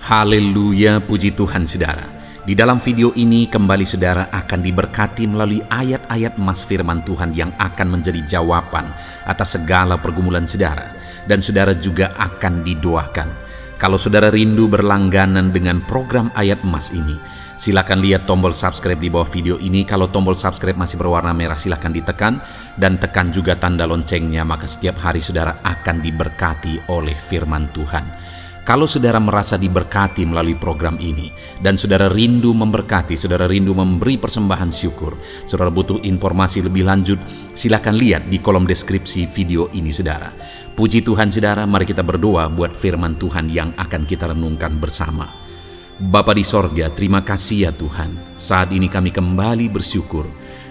Haleluya, puji Tuhan saudara. Di dalam video ini kembali saudara akan diberkati melalui ayat-ayat emas firman Tuhan yang akan menjadi jawaban atas segala pergumulan saudara. Dan saudara juga akan didoakan. Kalau saudara rindu berlangganan dengan program ayat emas ini, silakan lihat tombol subscribe di bawah video ini. Kalau tombol subscribe masih berwarna merah, silakan ditekan dan tekan juga tanda loncengnya, maka setiap hari saudara akan diberkati oleh firman Tuhan. Kalau saudara merasa diberkati melalui program ini dan saudara rindu memberkati, saudara rindu memberi persembahan syukur, saudara butuh informasi lebih lanjut, silakan lihat di kolom deskripsi video ini saudara. Puji Tuhan saudara, mari kita berdoa buat firman Tuhan yang akan kita renungkan bersama. Bapa di sorga, terima kasih ya Tuhan. Saat ini kami kembali bersyukur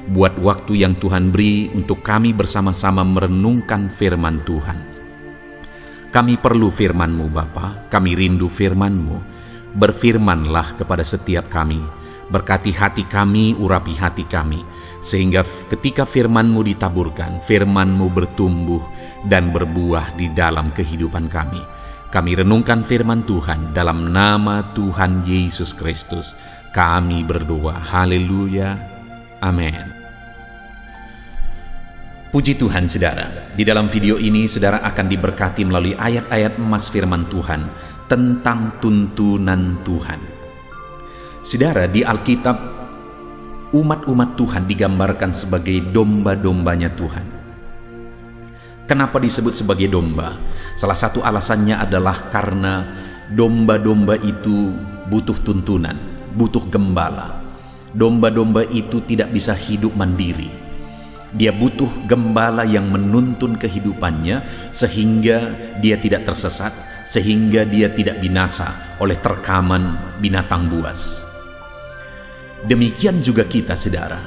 buat waktu yang Tuhan beri untuk kami bersama-sama merenungkan firman Tuhan. Kami perlu firman-Mu Bapa, kami rindu firman-Mu. Berfirmanlah kepada setiap kami, berkati hati kami, urapi hati kami, sehingga ketika firman-Mu ditaburkan, firman-Mu bertumbuh dan berbuah di dalam kehidupan kami. Kami renungkan firman Tuhan dalam nama Tuhan Yesus Kristus. Kami berdoa, haleluya, amin. Puji Tuhan saudara, di dalam video ini saudara akan diberkati melalui ayat-ayat emas firman Tuhan tentang tuntunan Tuhan. Saudara, di Alkitab, umat-umat Tuhan digambarkan sebagai domba-dombanya Tuhan. Kenapa disebut sebagai domba? Salah satu alasannya adalah karena domba-domba itu butuh tuntunan, butuh gembala. Domba-domba itu tidak bisa hidup mandiri. Dia butuh gembala yang menuntun kehidupannya sehingga dia tidak tersesat, sehingga dia tidak binasa oleh terkaman binatang buas. Demikian juga kita saudara,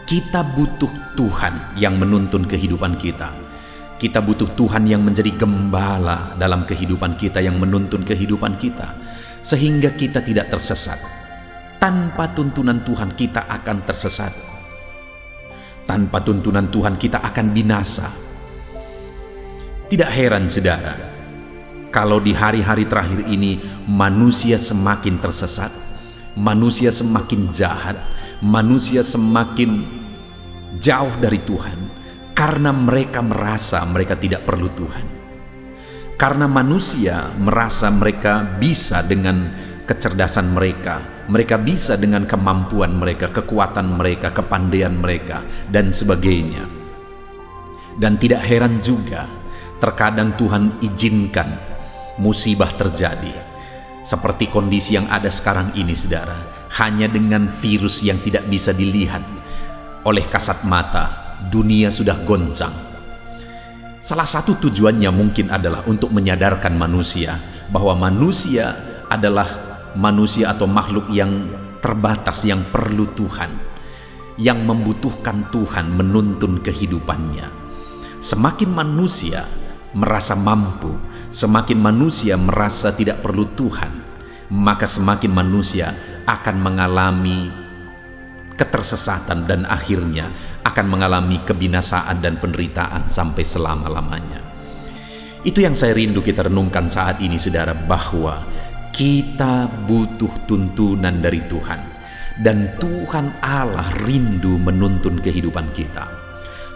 kita butuh Tuhan yang menuntun kehidupan kita. Kita butuh Tuhan yang menjadi gembala dalam kehidupan kita, yang menuntun kehidupan kita, sehingga kita tidak tersesat. Tanpa tuntunan Tuhan kita akan tersesat. Tanpa tuntunan Tuhan kita akan binasa. Tidak heran saudara, kalau di hari-hari terakhir ini manusia semakin tersesat, manusia semakin jahat, manusia semakin jauh dari Tuhan, karena mereka merasa mereka tidak perlu Tuhan. Karena manusia merasa mereka bisa dengan kecerdasan mereka, mereka bisa dengan kemampuan mereka, kekuatan mereka, kepandaian mereka, dan sebagainya. Dan tidak heran juga, terkadang Tuhan izinkan musibah terjadi. Seperti kondisi yang ada sekarang ini, saudara, hanya dengan virus yang tidak bisa dilihat oleh kasat mata, dunia sudah goncang. Salah satu tujuannya mungkin adalah untuk menyadarkan manusia bahwa manusia adalah manusia atau makhluk yang terbatas, yang perlu Tuhan, yang membutuhkan Tuhan menuntun kehidupannya. Semakin manusia merasa mampu, semakin manusia merasa tidak perlu Tuhan, maka semakin manusia akan mengalami ketersesatan dan akhirnya akan mengalami kebinasaan dan penderitaan sampai selama-lamanya. Itu yang saya rindu kita renungkan saat ini saudara, bahwa kita butuh tuntunan dari Tuhan, dan Tuhan Allah rindu menuntun kehidupan kita.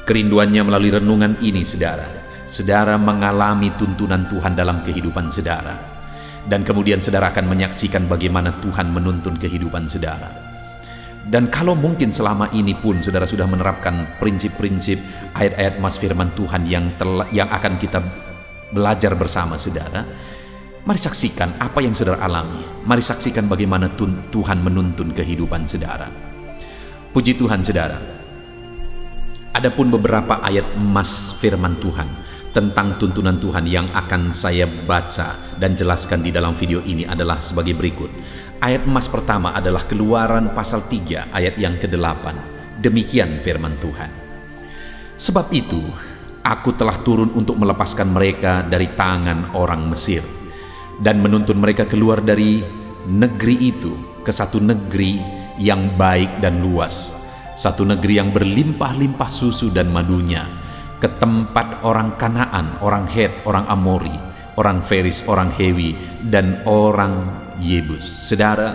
Kerinduannya melalui renungan ini saudara, saudara mengalami tuntunan Tuhan dalam kehidupan saudara, dan kemudian saudara akan menyaksikan bagaimana Tuhan menuntun kehidupan saudara. Dan kalau mungkin selama ini pun saudara sudah menerapkan prinsip-prinsip ayat-ayat emas firman Tuhan yang akan kita belajar bersama saudara, mari saksikan apa yang saudara alami. Mari saksikan bagaimana Tuhan menuntun kehidupan saudara. Puji Tuhan saudara. Adapun beberapa ayat emas firman Tuhan tentang tuntunan Tuhan yang akan saya baca dan jelaskan di dalam video ini adalah sebagai berikut. Ayat emas pertama adalah Keluaran pasal 3 ayat yang ke-8. Demikian firman Tuhan. Sebab itu, aku telah turun untuk melepaskan mereka dari tangan orang Mesir, dan menuntun mereka keluar dari negeri itu ke satu negeri yang baik dan luas, satu negeri yang berlimpah-limpah susu dan madunya, ke tempat orang Kanaan, orang Het, orang Amori, orang Feris, orang Hewi, dan orang Yebus. Saudara,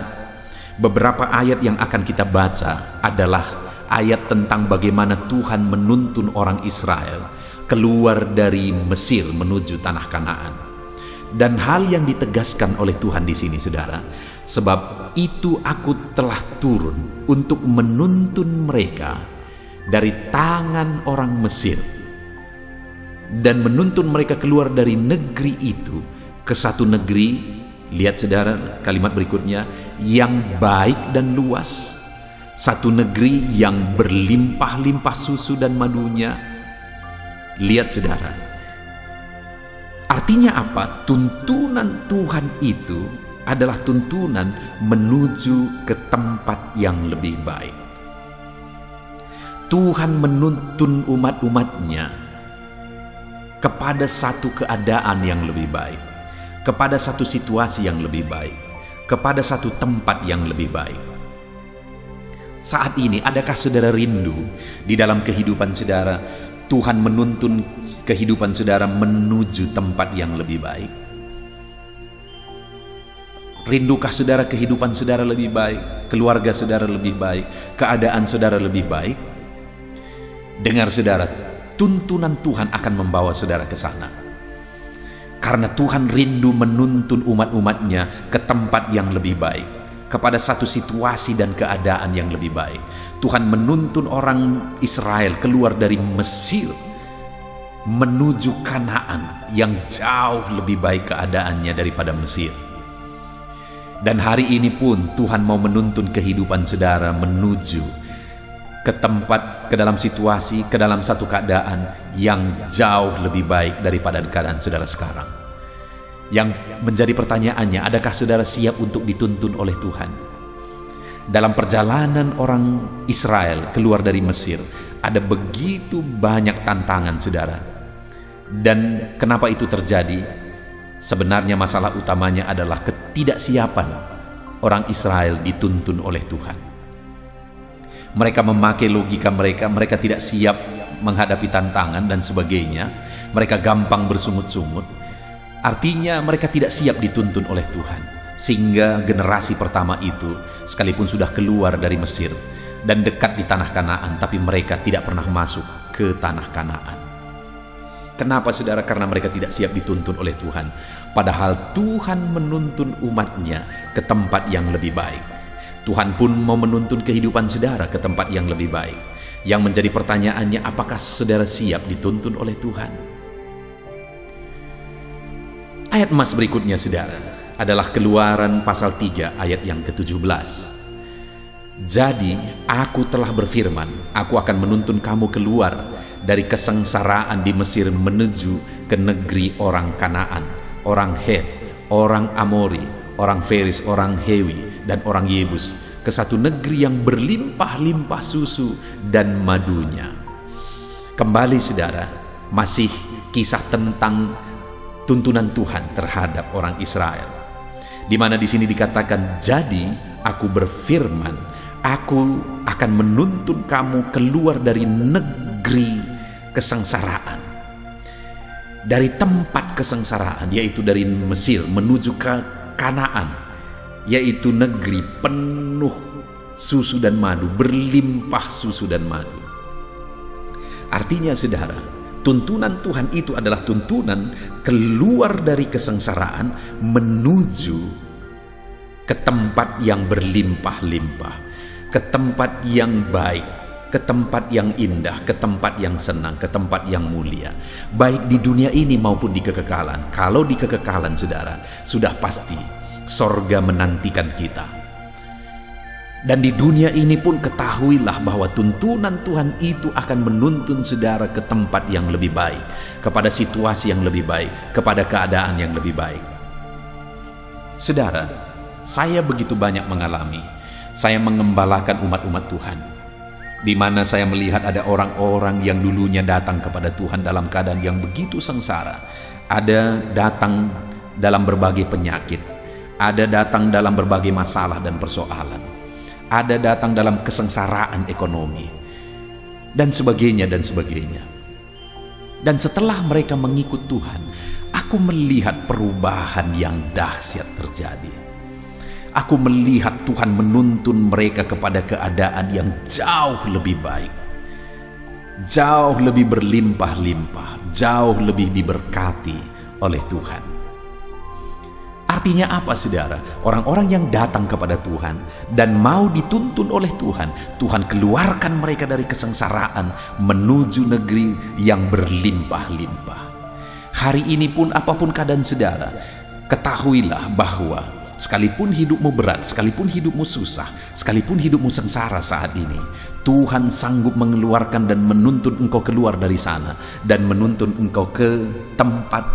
beberapa ayat yang akan kita baca adalah ayat tentang bagaimana Tuhan menuntun orang Israel keluar dari Mesir menuju tanah Kanaan. Dan hal yang ditegaskan oleh Tuhan di sini, saudara, sebab itu aku telah turun untuk menuntun mereka dari tangan orang Mesir dan menuntun mereka keluar dari negeri itu ke satu negeri, lihat saudara kalimat berikutnya, yang baik dan luas, satu negeri yang berlimpah-limpah susu dan madunya. Lihat saudara, artinya apa? Tuntunan Tuhan itu adalah tuntunan menuju ke tempat yang lebih baik. Tuhan menuntun umat-umatnya kepada satu keadaan yang lebih baik, kepada satu situasi yang lebih baik, kepada satu tempat yang lebih baik. Saat ini, adakah saudara rindu di dalam kehidupan saudara, Tuhan menuntun kehidupan saudara menuju tempat yang lebih baik? Rindukah saudara kehidupan saudara lebih baik, keluarga saudara lebih baik, keadaan saudara lebih baik? Dengar saudara, tuntunan Tuhan akan membawa saudara ke sana. Karena Tuhan rindu menuntun umat-umatnya ke tempat yang lebih baik, kepada satu situasi dan keadaan yang lebih baik. Tuhan menuntun orang Israel keluar dari Mesir menuju Kanaan yang jauh lebih baik keadaannya daripada Mesir. Dan hari ini pun Tuhan mau menuntun kehidupan saudara menuju ke tempat, ke dalam situasi, ke dalam satu keadaan yang jauh lebih baik daripada keadaan saudara sekarang. Yang menjadi pertanyaannya, adakah saudara siap untuk dituntun oleh Tuhan? Dalam perjalanan orang Israel keluar dari Mesir, ada begitu banyak tantangan saudara. Dan kenapa itu terjadi? Sebenarnya masalah utamanya adalah ketidaksiapan orang Israel dituntun oleh Tuhan. Mereka memakai logika mereka tidak siap menghadapi tantangan dan sebagainya. Mereka gampang bersungut-sungut. Artinya mereka tidak siap dituntun oleh Tuhan. Sehingga generasi pertama itu, sekalipun sudah keluar dari Mesir dan dekat di tanah Kanaan, tapi mereka tidak pernah masuk ke tanah Kanaan. Kenapa saudara? Karena mereka tidak siap dituntun oleh Tuhan. Padahal Tuhan menuntun umatnya ke tempat yang lebih baik. Tuhan pun mau menuntun kehidupan saudara ke tempat yang lebih baik. Yang menjadi pertanyaannya, apakah saudara siap dituntun oleh Tuhan? Ayat emas berikutnya saudara adalah Keluaran pasal 3 ayat yang ke-17. Jadi aku telah berfirman, aku akan menuntun kamu keluar dari kesengsaraan di Mesir menuju ke negeri orang Kanaan, orang Het, orang Amori, orang Feris, orang Hewi, dan orang Yebus, ke satu negeri yang berlimpah-limpah susu dan madunya. Kembali saudara, masih kisah tentang tuntunan Tuhan terhadap orang Israel, di mana di sini dikatakan, jadi aku berfirman, aku akan menuntun kamu keluar dari negeri kesengsaraan, dari tempat kesengsaraan, yaitu dari Mesir menuju ke Kanaan, yaitu negeri penuh susu dan madu, berlimpah susu dan madu. Artinya saudara, tuntunan Tuhan itu adalah tuntunan keluar dari kesengsaraan menuju ke tempat yang berlimpah-limpah, ke tempat yang baik, ke tempat yang indah, ke tempat yang senang, ke tempat yang mulia, baik di dunia ini maupun di kekekalan. Kalau di kekekalan saudara, sudah pasti sorga menantikan kita. Dan di dunia ini pun ketahuilah bahwa tuntunan Tuhan itu akan menuntun saudara ke tempat yang lebih baik, kepada situasi yang lebih baik, kepada keadaan yang lebih baik. Saudara, saya begitu banyak mengalami, saya mengembalakan umat-umat Tuhan, di mana saya melihat ada orang-orang yang dulunya datang kepada Tuhan dalam keadaan yang begitu sengsara. Ada datang dalam berbagai penyakit, ada datang dalam berbagai masalah dan persoalan, ada datang dalam kesengsaraan ekonomi, dan sebagainya dan sebagainya. Dan setelah mereka mengikut Tuhan, aku melihat perubahan yang dahsyat terjadi. Aku melihat Tuhan menuntun mereka kepada keadaan yang jauh lebih baik, jauh lebih berlimpah-limpah, jauh lebih diberkati oleh Tuhan. Artinya apa, saudara? Orang-orang yang datang kepada Tuhan dan mau dituntun oleh Tuhan, Tuhan keluarkan mereka dari kesengsaraan menuju negeri yang berlimpah-limpah. Hari ini pun apapun keadaan saudara, ketahuilah bahwa sekalipun hidupmu berat, sekalipun hidupmu susah, sekalipun hidupmu sengsara saat ini, Tuhan sanggup mengeluarkan dan menuntun engkau keluar dari sana dan menuntun engkau ke tempat,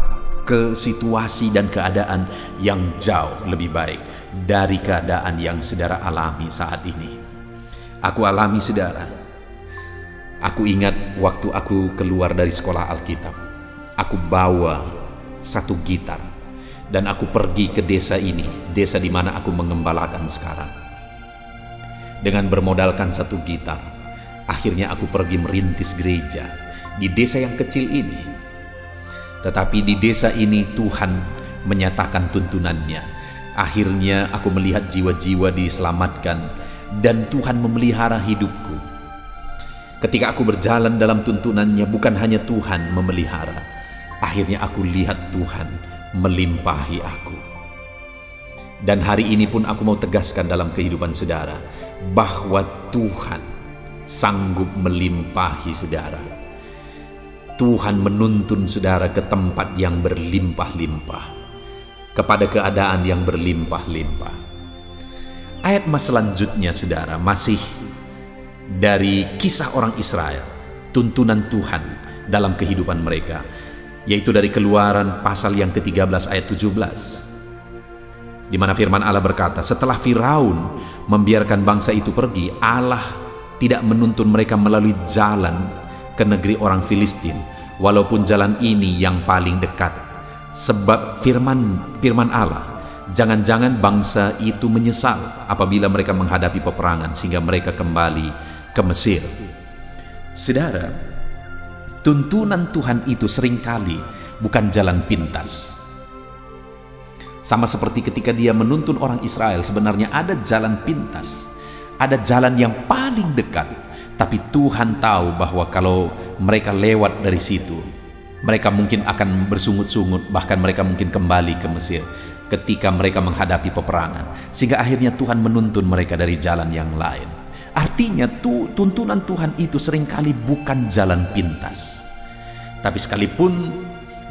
ke situasi dan keadaan yang jauh lebih baik dari keadaan yang saudara alami saat ini. Aku alami, saudara. Aku ingat waktu aku keluar dari sekolah Alkitab, aku bawa satu gitar dan aku pergi ke desa ini, desa di mana aku mengembalakan sekarang. Dengan bermodalkan satu gitar, akhirnya aku pergi merintis gereja di desa yang kecil ini. Tetapi di desa ini Tuhan menyatakan tuntunannya. Akhirnya aku melihat jiwa-jiwa diselamatkan dan Tuhan memelihara hidupku. Ketika aku berjalan dalam tuntunannya, bukan hanya Tuhan memelihara, akhirnya aku lihat Tuhan melimpahi aku. Dan hari ini pun aku mau tegaskan dalam kehidupan saudara bahwa Tuhan sanggup melimpahi saudara. Tuhan menuntun saudara ke tempat yang berlimpah-limpah, kepada keadaan yang berlimpah-limpah. Ayat mas selanjutnya, saudara, masih dari kisah orang Israel, tuntunan Tuhan dalam kehidupan mereka, yaitu dari Keluaran pasal yang ke-13 ayat 17, di mana firman Allah berkata, setelah Firaun membiarkan bangsa itu pergi, Allah tidak menuntun mereka melalui jalan ke negeri orang Filistin, walaupun jalan ini yang paling dekat. Sebab firman Allah, jangan-jangan bangsa itu menyesal apabila mereka menghadapi peperangan sehingga mereka kembali ke Mesir. Saudara, tuntunan Tuhan itu seringkali bukan jalan pintas. Sama seperti ketika dia menuntun orang Israel, sebenarnya ada jalan pintas, ada jalan yang paling dekat. Tapi Tuhan tahu bahwa kalau mereka lewat dari situ, mereka mungkin akan bersungut-sungut, bahkan mereka mungkin kembali ke Mesir ketika mereka menghadapi peperangan. Sehingga akhirnya Tuhan menuntun mereka dari jalan yang lain. Artinya tuntunan Tuhan itu seringkali bukan jalan pintas. Tapi sekalipun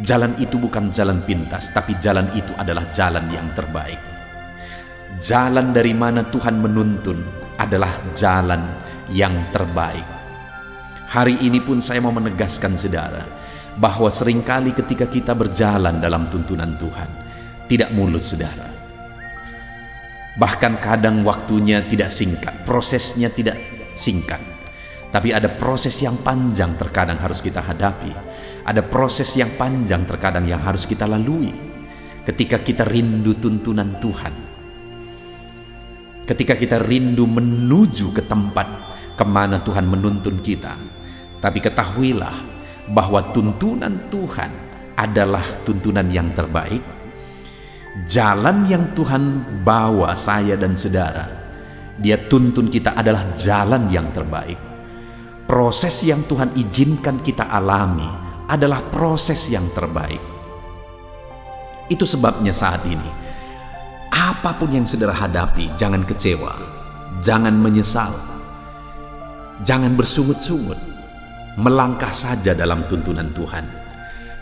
jalan itu bukan jalan pintas, tapi jalan itu adalah jalan yang terbaik. Jalan dari mana Tuhan menuntun adalah jalan yang terbaik. Hari ini pun saya mau menegaskan saudara bahwa seringkali ketika kita berjalan dalam tuntunan Tuhan tidak mulus, saudara. Bahkan kadang waktunya tidak singkat, prosesnya tidak singkat, tapi ada proses yang panjang terkadang harus kita hadapi. Ada proses yang panjang terkadang yang harus kita lalui ketika kita rindu tuntunan Tuhan, ketika kita rindu menuju ke tempat kemana Tuhan menuntun kita. Tapi ketahuilah bahwa tuntunan Tuhan adalah tuntunan yang terbaik. Jalan yang Tuhan bawa saya dan saudara, Dia tuntun kita adalah jalan yang terbaik. Proses yang Tuhan izinkan kita alami adalah proses yang terbaik. Itu sebabnya saat ini, apapun yang saudara hadapi, jangan kecewa, jangan menyesal, jangan bersungut-sungut, melangkah saja dalam tuntunan Tuhan.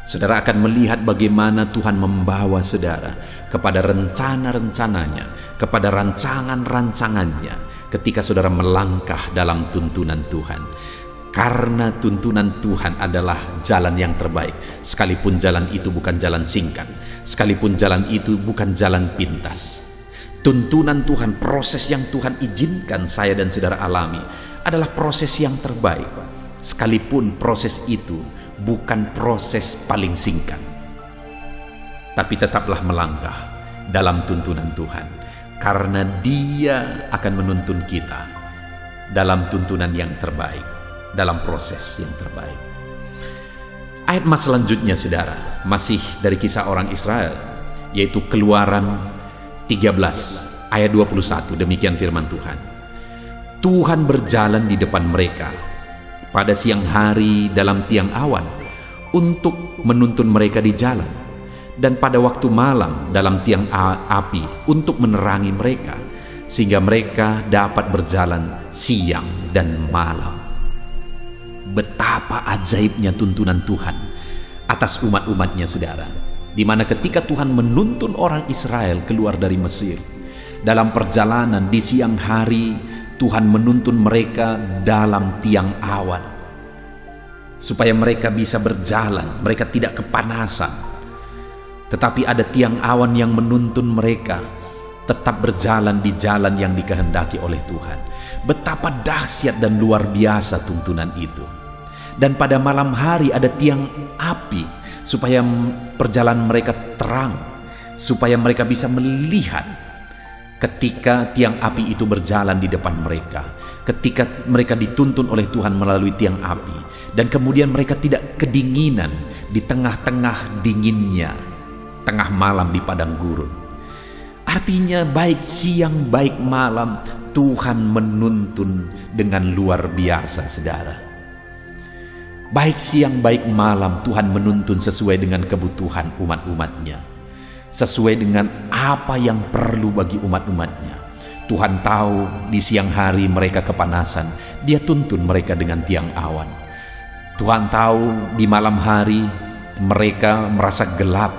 Saudara akan melihat bagaimana Tuhan membawa saudara kepada rencana-rencananya, kepada rancangan-rancangannya ketika saudara melangkah dalam tuntunan Tuhan. Karena tuntunan Tuhan adalah jalan yang terbaik, sekalipun jalan itu bukan jalan singkat, sekalipun jalan itu bukan jalan pintas. Tuntunan Tuhan, proses yang Tuhan izinkan saya dan saudara alami adalah proses yang terbaik, sekalipun proses itu bukan proses paling singkat. Tapi tetaplah melangkah dalam tuntunan Tuhan, karena Dia akan menuntun kita dalam tuntunan yang terbaik, dalam proses yang terbaik. Ayat mas selanjutnya saudara, masih dari kisah orang Israel, yaitu Keluaran 13 ayat 21. Demikian firman Tuhan. Tuhan berjalan di depan mereka pada siang hari dalam tiang awan untuk menuntun mereka di jalan, dan pada waktu malam dalam tiang api untuk menerangi mereka, sehingga mereka dapat berjalan siang dan malam. Betapa ajaibnya tuntunan Tuhan atas umat-umatnya saudara, di mana ketika Tuhan menuntun orang Israel keluar dari Mesir, dalam perjalanan di siang hari Tuhan menuntun mereka dalam tiang awan supaya mereka bisa berjalan, mereka tidak kepanasan. Tetapi ada tiang awan yang menuntun mereka tetap berjalan di jalan yang dikehendaki oleh Tuhan. Betapa dahsyat dan luar biasa tuntunan itu. Dan pada malam hari ada tiang api supaya perjalanan mereka terang, supaya mereka bisa melihat ketika tiang api itu berjalan di depan mereka, ketika mereka dituntun oleh Tuhan melalui tiang api, dan kemudian mereka tidak kedinginan di tengah-tengah dinginnya tengah malam di padang gurun. Artinya baik siang baik malam Tuhan menuntun dengan luar biasa saudara. Baik siang baik malam Tuhan menuntun sesuai dengan kebutuhan umat-umatnya, sesuai dengan apa yang perlu bagi umat-umatnya. Tuhan tahu di siang hari mereka kepanasan, Dia tuntun mereka dengan tiang awan. Tuhan tahu di malam hari mereka merasa gelap,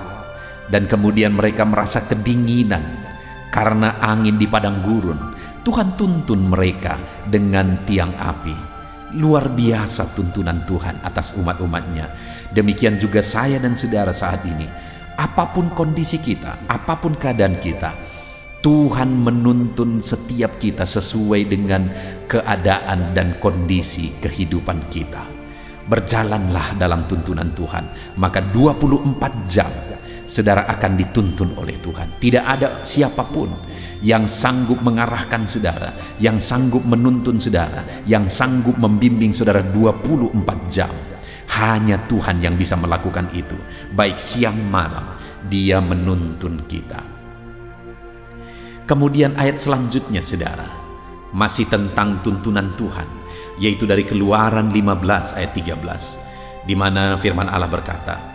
dan kemudian mereka merasa kedinginan karena angin di padang gurun. Tuhan tuntun mereka dengan tiang api. Luar biasa tuntunan Tuhan atas umat-umatnya. Demikian juga saya dan saudara saat ini. Apapun kondisi kita, apapun keadaan kita, Tuhan menuntun setiap kita sesuai dengan keadaan dan kondisi kehidupan kita. Berjalanlah dalam tuntunan Tuhan, maka 24 jam saudara akan dituntun oleh Tuhan. Tidak ada siapapun yang sanggup mengarahkan saudara, yang sanggup menuntun saudara, yang sanggup membimbing saudara 24 jam. Hanya Tuhan yang bisa melakukan itu. Baik siang malam Dia menuntun kita. Kemudian ayat selanjutnya saudara, masih tentang tuntunan Tuhan, yaitu dari Keluaran 15 ayat 13, di mana firman Allah berkata,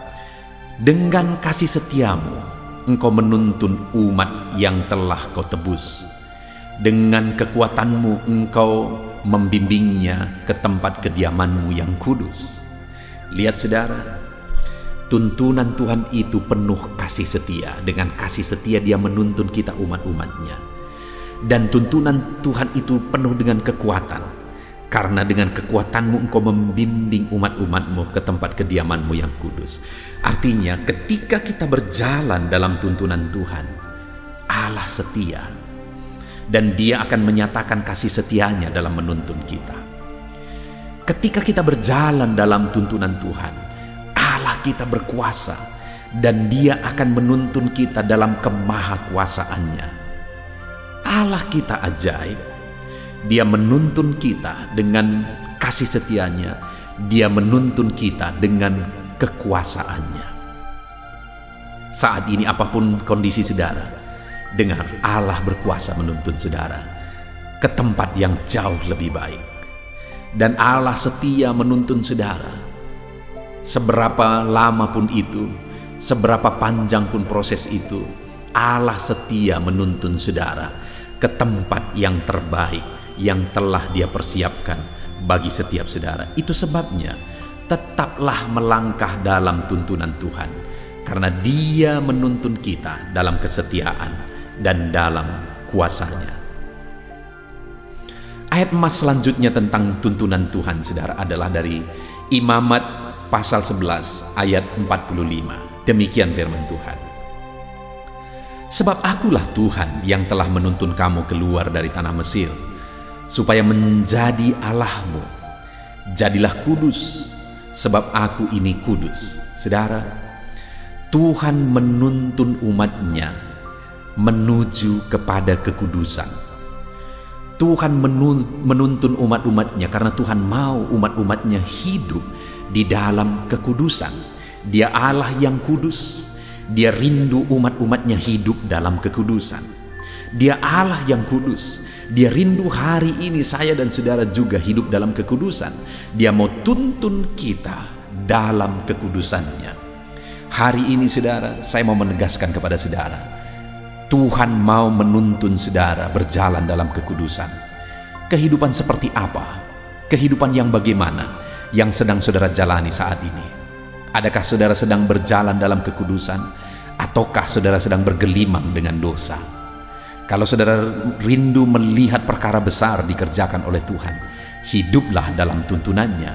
dengan kasih setiamu engkau menuntun umat yang telah kau tebus. Dengan kekuatanmu engkau membimbingnya ke tempat kediamanmu yang kudus. Lihat saudara, tuntunan Tuhan itu penuh kasih setia. Dengan kasih setia Dia menuntun kita umat-umatnya. Dan tuntunan Tuhan itu penuh dengan kekuatan. Karena dengan kekuatanmu engkau membimbing umat-umatmu ke tempat kediamanmu yang kudus. Artinya ketika kita berjalan dalam tuntunan Tuhan, Allah setia. Dan Dia akan menyatakan kasih setianya dalam menuntun kita. Ketika kita berjalan dalam tuntunan Tuhan, Allah kita berkuasa. Dan Dia akan menuntun kita dalam kemahakuasaannya. Allah kita ajaib. Dia menuntun kita dengan kasih setianya. Dia menuntun kita dengan kekuasaannya. Saat ini apapun kondisi saudara, dengar, Allah berkuasa menuntun saudara ke tempat yang jauh lebih baik. Dan Allah setia menuntun saudara. Seberapa lama pun itu, seberapa panjang pun proses itu, Allah setia menuntun saudara ke tempat yang terbaik yang telah Dia persiapkan bagi setiap saudara. Itu sebabnya tetaplah melangkah dalam tuntunan Tuhan, karena Dia menuntun kita dalam kesetiaan dan dalam kuasanya. Ayat emas selanjutnya tentang tuntunan Tuhan saudara adalah dari Imamat pasal 11 ayat 45. Demikian firman Tuhan. Sebab akulah Tuhan yang telah menuntun kamu keluar dari tanah Mesir, supaya menjadi Allahmu. Jadilah kudus, sebab aku ini kudus. Saudara, Tuhan menuntun umatnya menuju kepada kekudusan. Tuhan menuntun umat-umatnya karena Tuhan mau umat-umatnya hidup di dalam kekudusan. Dia Allah yang kudus. Dia rindu umat-umatnya hidup dalam kekudusan. Dia Allah yang kudus. Dia rindu hari ini saya dan saudara juga hidup dalam kekudusan. Dia mau tuntun kita dalam kekudusannya. Hari ini saudara, saya mau menegaskan kepada saudara, Tuhan mau menuntun saudara berjalan dalam kekudusan. Kehidupan seperti apa? Kehidupan yang bagaimana yang sedang saudara jalani saat ini? Adakah saudara sedang berjalan dalam kekudusan? Ataukah saudara sedang bergelimang dengan dosa? Kalau saudara rindu melihat perkara besar dikerjakan oleh Tuhan, hiduplah dalam tuntunannya.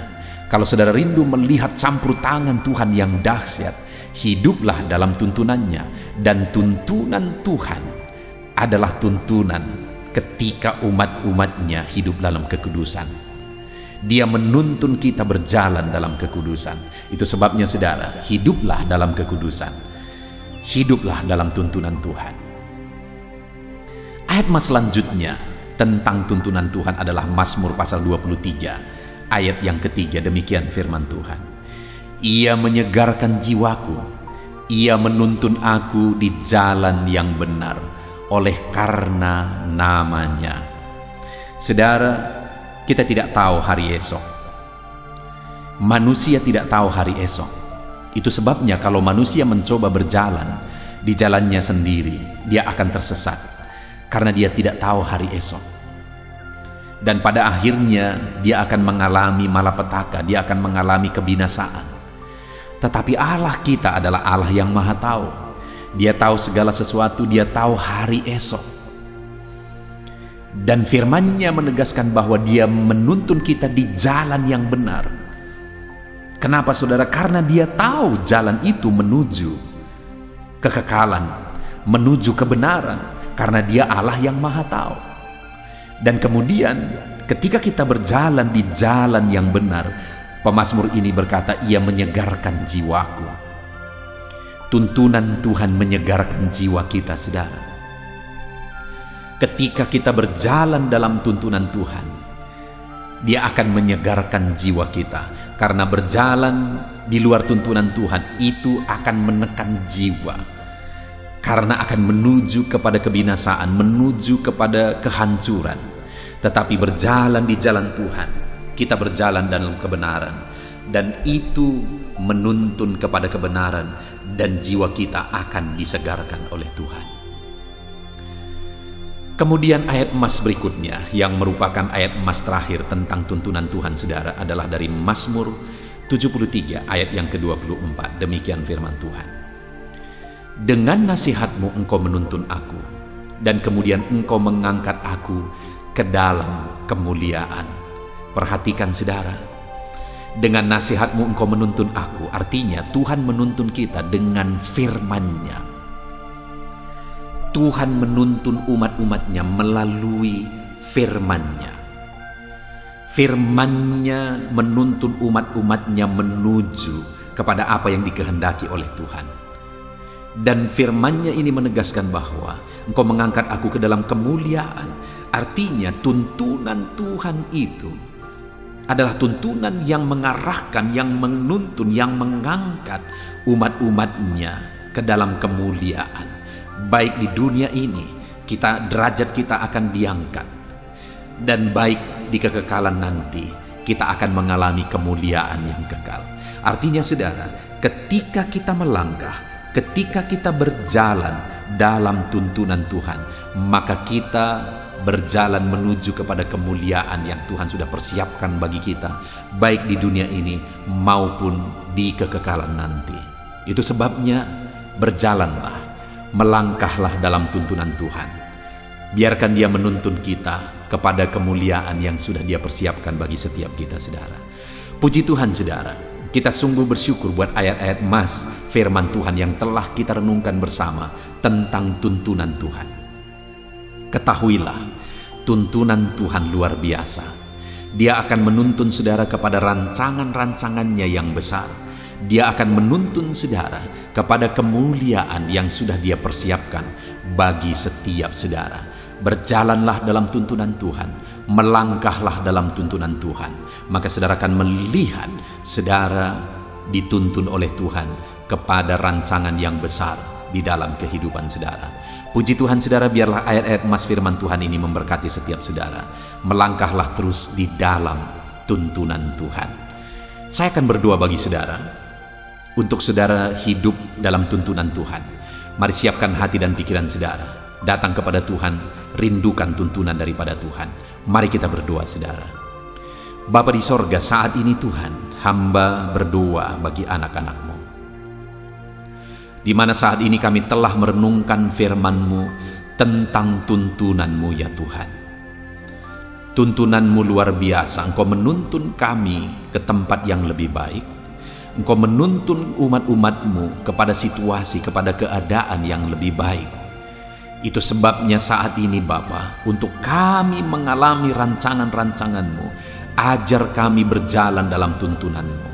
Kalau saudara rindu melihat campur tangan Tuhan yang dahsyat, hiduplah dalam tuntunannya. Dan tuntunan Tuhan adalah tuntunan ketika umat-umatnya hidup dalam kekudusan. Dia menuntun kita berjalan dalam kekudusan. Itu sebabnya saudara, hiduplah dalam kekudusan. Hiduplah dalam tuntunan Tuhan. Ayat mas selanjutnya tentang tuntunan Tuhan adalah Mazmur pasal 23 ayat yang ketiga. Demikian firman Tuhan. Ia menyegarkan jiwaku, ia menuntun aku di jalan yang benar oleh karena namanya. Saudara, kita tidak tahu hari esok. Manusia tidak tahu hari esok. Itu sebabnya kalau manusia mencoba berjalan di jalannya sendiri, dia akan tersesat karena dia tidak tahu hari esok. Dan pada akhirnya dia akan mengalami malapetaka, dia akan mengalami kebinasaan. Tetapi Allah kita adalah Allah yang maha tahu. Dia tahu segala sesuatu, dia tahu hari esok. Dan firman-Nya menegaskan bahwa dia menuntun kita di jalan yang benar. Kenapa saudara? Karena dia tahu jalan itu menuju kekekalan, menuju kebenaran. Karena dia Allah yang maha tahu. Dan kemudian ketika kita berjalan di jalan yang benar, pemazmur ini berkata, ia menyegarkan jiwaku. Tuntunan Tuhan menyegarkan jiwa kita, saudara. Ketika kita berjalan dalam tuntunan Tuhan, dia akan menyegarkan jiwa kita. Karena berjalan di luar tuntunan Tuhan itu akan menekan jiwa. Karena akan menuju kepada kebinasaan, menuju kepada kehancuran. Tetapi berjalan di jalan Tuhan, kita berjalan dalam kebenaran, dan itu menuntun kepada kebenaran, dan jiwa kita akan disegarkan oleh Tuhan. Kemudian ayat emas berikutnya yang merupakan ayat emas terakhir tentang tuntunan Tuhan, saudara, adalah dari Mazmur 73 ayat yang ke-24. Demikian firman Tuhan. Dengan nasihat-Mu Engkau menuntun aku, dan kemudian Engkau mengangkat aku ke dalam kemuliaan. Perhatikan saudara, dengan nasihat-Mu Engkau menuntun aku, artinya Tuhan menuntun kita dengan firman-Nya. Tuhan menuntun umat-umatnya melalui firman-Nya. Firman-Nya menuntun umat-umatnya menuju kepada apa yang dikehendaki oleh Tuhan. Dan firman-Nya ini menegaskan bahwa Engkau mengangkat aku ke dalam kemuliaan. Artinya tuntunan Tuhan itu adalah tuntunan yang mengarahkan, yang menuntun, yang mengangkat umat-umatnya ke dalam kemuliaan. Baik di dunia ini, derajat kita akan diangkat. Dan baik di kekekalan nanti, kita akan mengalami kemuliaan yang kekal. Artinya saudara, ketika kita melangkah, ketika kita berjalan dalam tuntunan Tuhan, maka kita berjalan menuju kepada kemuliaan yang Tuhan sudah persiapkan bagi kita, baik di dunia ini maupun di kekekalan nanti. Itu sebabnya berjalanlah, melangkahlah dalam tuntunan Tuhan. Biarkan Dia menuntun kita kepada kemuliaan yang sudah Dia persiapkan bagi setiap kita, saudara. Puji Tuhan, saudara. Kita sungguh bersyukur buat ayat-ayat emas firman Tuhan yang telah kita renungkan bersama tentang tuntunan Tuhan. Ketahuilah, tuntunan Tuhan luar biasa. Dia akan menuntun saudara kepada rancangan-rancangannya yang besar. Dia akan menuntun saudara kepada kemuliaan yang sudah Dia persiapkan bagi setiap saudara. berjalanlah dalam tuntunan Tuhan, melangkahlah dalam tuntunan Tuhan, maka saudara akan melihat saudara dituntun oleh Tuhan kepada rancangan yang besar di dalam kehidupan saudara. Puji Tuhan saudara, biarlah ayat-ayat emas firman Tuhan ini memberkati setiap saudara. Melangkahlah terus di dalam tuntunan Tuhan. Saya akan berdoa bagi saudara, untuk saudara hidup dalam tuntunan Tuhan. Mari siapkan hati dan pikiran saudara, datang kepada Tuhan, rindukan tuntunan daripada Tuhan. Mari kita berdoa saudara. Bapa di sorga, saat ini Tuhan, hamba berdoa bagi anak-anak-Mu, di mana saat ini kami telah merenungkan firman-Mu tentang tuntunan-Mu ya Tuhan. Tuntunan-Mu luar biasa, Engkau menuntun kami ke tempat yang lebih baik. Engkau menuntun umat-umat-Mu kepada situasi, kepada keadaan yang lebih baik. Itu sebabnya saat ini Bapa, untuk kami mengalami rancangan-rancangan-Mu, ajar kami berjalan dalam tuntunan-Mu.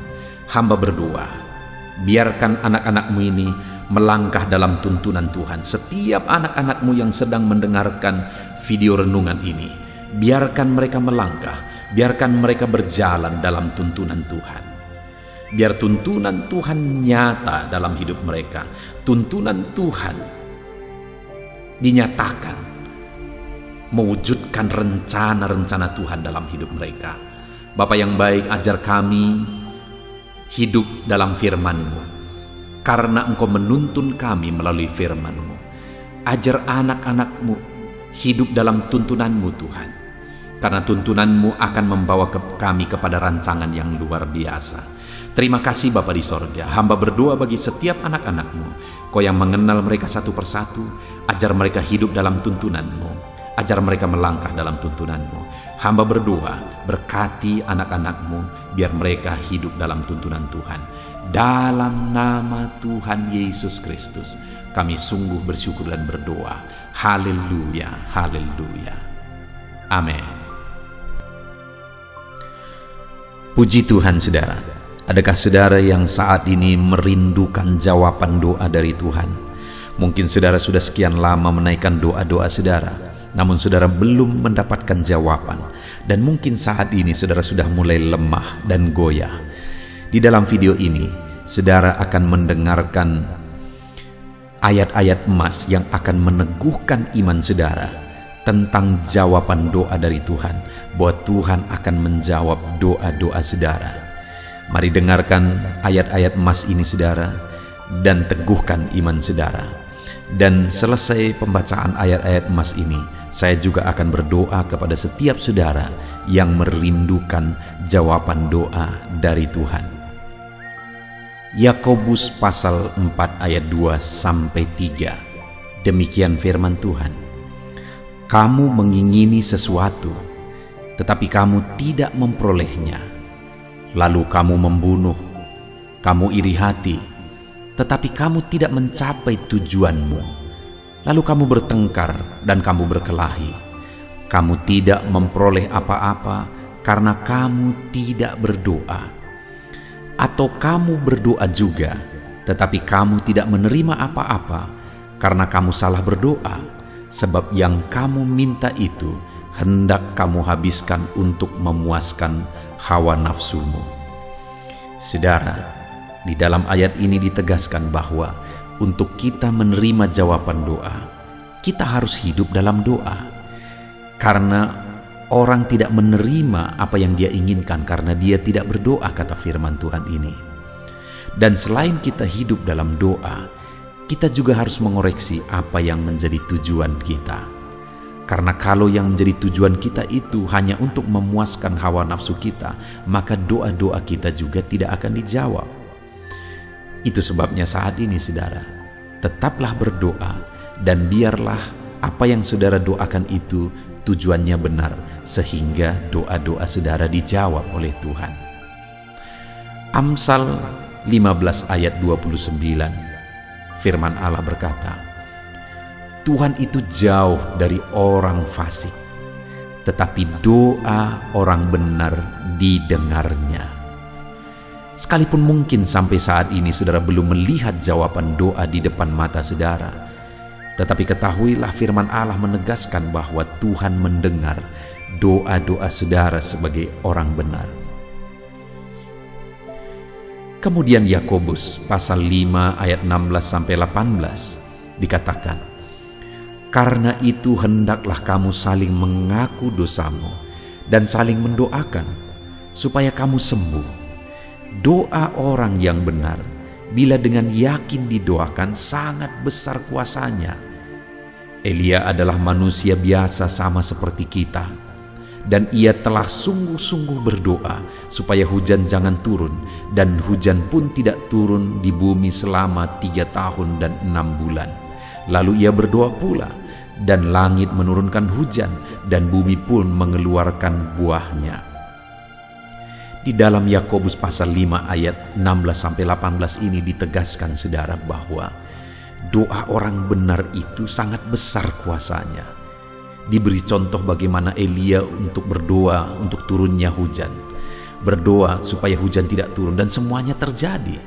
Hamba berdoa, biarkan anak-anak-Mu ini melangkah dalam tuntunan Tuhan. Setiap anak-anak-Mu yang sedang mendengarkan video renungan ini, biarkan mereka melangkah, biarkan mereka berjalan dalam tuntunan Tuhan. Biar tuntunan Tuhan nyata dalam hidup mereka. Tuntunan Tuhan dinyatakan, mewujudkan rencana-rencana Tuhan dalam hidup mereka. Bapa yang baik, ajar kami hidup dalam firman-Mu, karena Engkau menuntun kami melalui firman-Mu. Ajar anak-anak-Mu hidup dalam tuntunan-Mu Tuhan, karena tuntunan-Mu akan membawa kami kepada rancangan yang luar biasa. Terima kasih Bapa di sorga. Hamba berdoa bagi setiap anak-anak-Mu, Kau yang mengenal mereka satu persatu. Ajar mereka hidup dalam tuntunan-Mu, ajar mereka melangkah dalam tuntunan-Mu. Hamba berdoa, berkati anak-anak-Mu, biar mereka hidup dalam tuntunan Tuhan. Dalam nama Tuhan Yesus Kristus, kami sungguh bersyukur dan berdoa. Haleluya, haleluya. Amin. Puji Tuhan saudara. Adakah saudara yang saat ini merindukan jawaban doa dari Tuhan? Mungkin saudara sudah sekian lama menaikkan doa-doa saudara, namun saudara belum mendapatkan jawaban. Dan mungkin saat ini saudara sudah mulai lemah dan goyah. Di dalam video ini, saudara akan mendengarkan ayat-ayat emas yang akan meneguhkan iman saudara tentang jawaban doa dari Tuhan, bahwa Tuhan akan menjawab doa-doa saudara. Mari dengarkan ayat-ayat emas ini saudara, dan teguhkan iman saudara. Dan selesai pembacaan ayat-ayat emas ini, saya juga akan berdoa kepada setiap saudara yang merindukan jawaban doa dari Tuhan. Yakobus pasal 4 ayat 2-3. Demikian firman Tuhan. Kamu mengingini sesuatu, tetapi kamu tidak memperolehnya. Lalu kamu membunuh, kamu iri hati, tetapi kamu tidak mencapai tujuanmu. Lalu kamu bertengkar dan kamu berkelahi. Kamu tidak memperoleh apa-apa karena kamu tidak berdoa. Atau kamu berdoa juga, tetapi kamu tidak menerima apa-apa karena kamu salah berdoa, sebab yang kamu minta itu hendak kamu habiskan untuk memuaskan hawa nafsumu. Saudara, di dalam ayat ini ditegaskan bahwa untuk kita menerima jawaban doa, kita harus hidup dalam doa. Karena orang tidak menerima apa yang dia inginkan karena dia tidak berdoa, kata firman Tuhan ini. Dan selain kita hidup dalam doa, kita juga harus mengoreksi apa yang menjadi tujuan kita. Karena kalau yang menjadi tujuan kita itu hanya untuk memuaskan hawa nafsu kita, maka doa-doa kita juga tidak akan dijawab. Itu sebabnya saat ini saudara, tetaplah berdoa, dan biarlah apa yang saudara doakan itu tujuannya benar, sehingga doa-doa saudara dijawab oleh Tuhan. Amsal 15 ayat 29, firman Allah berkata, Tuhan itu jauh dari orang fasik, tetapi doa orang benar didengarnya. Sekalipun mungkin sampai saat ini saudara belum melihat jawaban doa di depan mata saudara, Tetapi ketahuilah firman Allah menegaskan bahwa Tuhan mendengar doa-doa saudara sebagai orang benar. Kemudian Yakobus pasal 5 ayat 16-18 dikatakan, "Karena itu hendaklah kamu saling mengaku dosamu dan saling mendoakan supaya kamu sembuh. Doa orang yang benar bila dengan yakin didoakan sangat besar kuasanya." Elia adalah manusia biasa sama seperti kita, dan ia telah sungguh-sungguh berdoa supaya hujan jangan turun, dan hujan pun tidak turun di bumi selama 3 tahun dan 6 bulan. Lalu ia berdoa pula, dan langit menurunkan hujan, dan bumi pun mengeluarkan buahnya. Di dalam Yakobus pasal 5 ayat 16-18 ini ditegaskan saudara bahwa doa orang benar itu sangat besar kuasanya. Diberi contoh bagaimana Elia untuk berdoa untuk turunnya hujan, berdoa supaya hujan tidak turun, dan semuanya terjadi.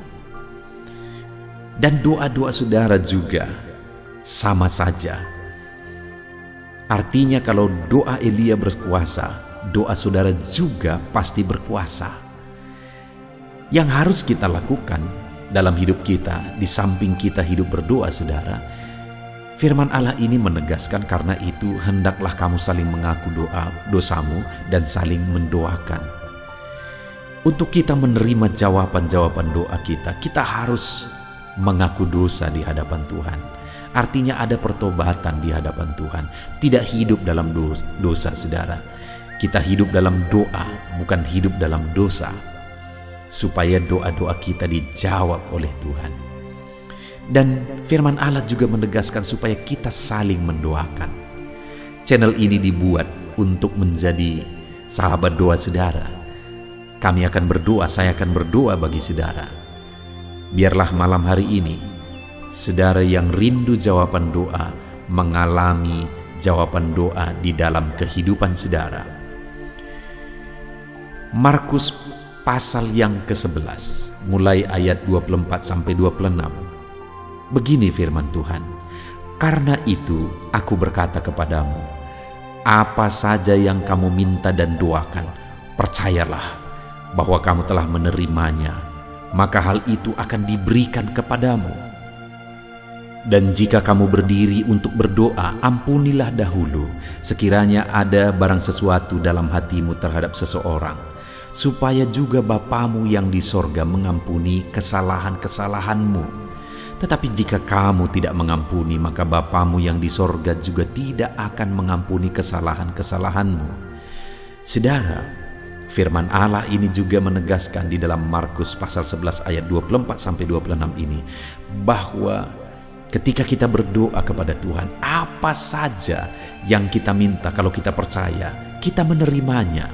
Dan doa-doa saudara juga sama saja. Artinya kalau doa Elia berkuasa, doa saudara juga pasti berkuasa. Yang harus kita lakukan dalam hidup kita, di samping kita hidup berdoa saudara, firman Allah ini menegaskan, karena itu hendaklah kamu saling mengaku dosamu dan saling mendoakan. Untuk kita menerima jawaban-jawaban doa kita, kita harus mengaku dosa di hadapan Tuhan. Artinya ada pertobatan di hadapan Tuhan. Tidak hidup dalam dosa saudara. Kita hidup dalam doa, bukan hidup dalam dosa, supaya doa-doa kita dijawab oleh Tuhan. Dan firman Allah juga menegaskan supaya kita saling mendoakan. Channel ini dibuat untuk menjadi sahabat doa saudara. Kami akan berdoa, saya akan berdoa bagi saudara. Biarlah malam hari ini, saudara yang rindu jawaban doa, mengalami jawaban doa di dalam kehidupan saudara. Markus pasal yang ke-11, mulai ayat 24-26. Begini firman Tuhan, "Karena itu aku berkata kepadamu, apa saja yang kamu minta dan doakan, percayalah bahwa kamu telah menerimanya, maka hal itu akan diberikan kepadamu. Dan jika kamu berdiri untuk berdoa, ampunilah dahulu sekiranya ada barang sesuatu dalam hatimu terhadap seseorang, supaya juga Bapamu yang di sorga mengampuni kesalahan-kesalahanmu. Tetapi jika kamu tidak mengampuni, maka Bapamu yang di sorga juga tidak akan mengampuni kesalahan-kesalahanmu." Saudara, firman Allah ini juga menegaskan di dalam Markus pasal 11 ayat 24-26 ini, bahwa ketika kita berdoa kepada Tuhan, apa saja yang kita minta, kalau kita percaya, kita menerimanya.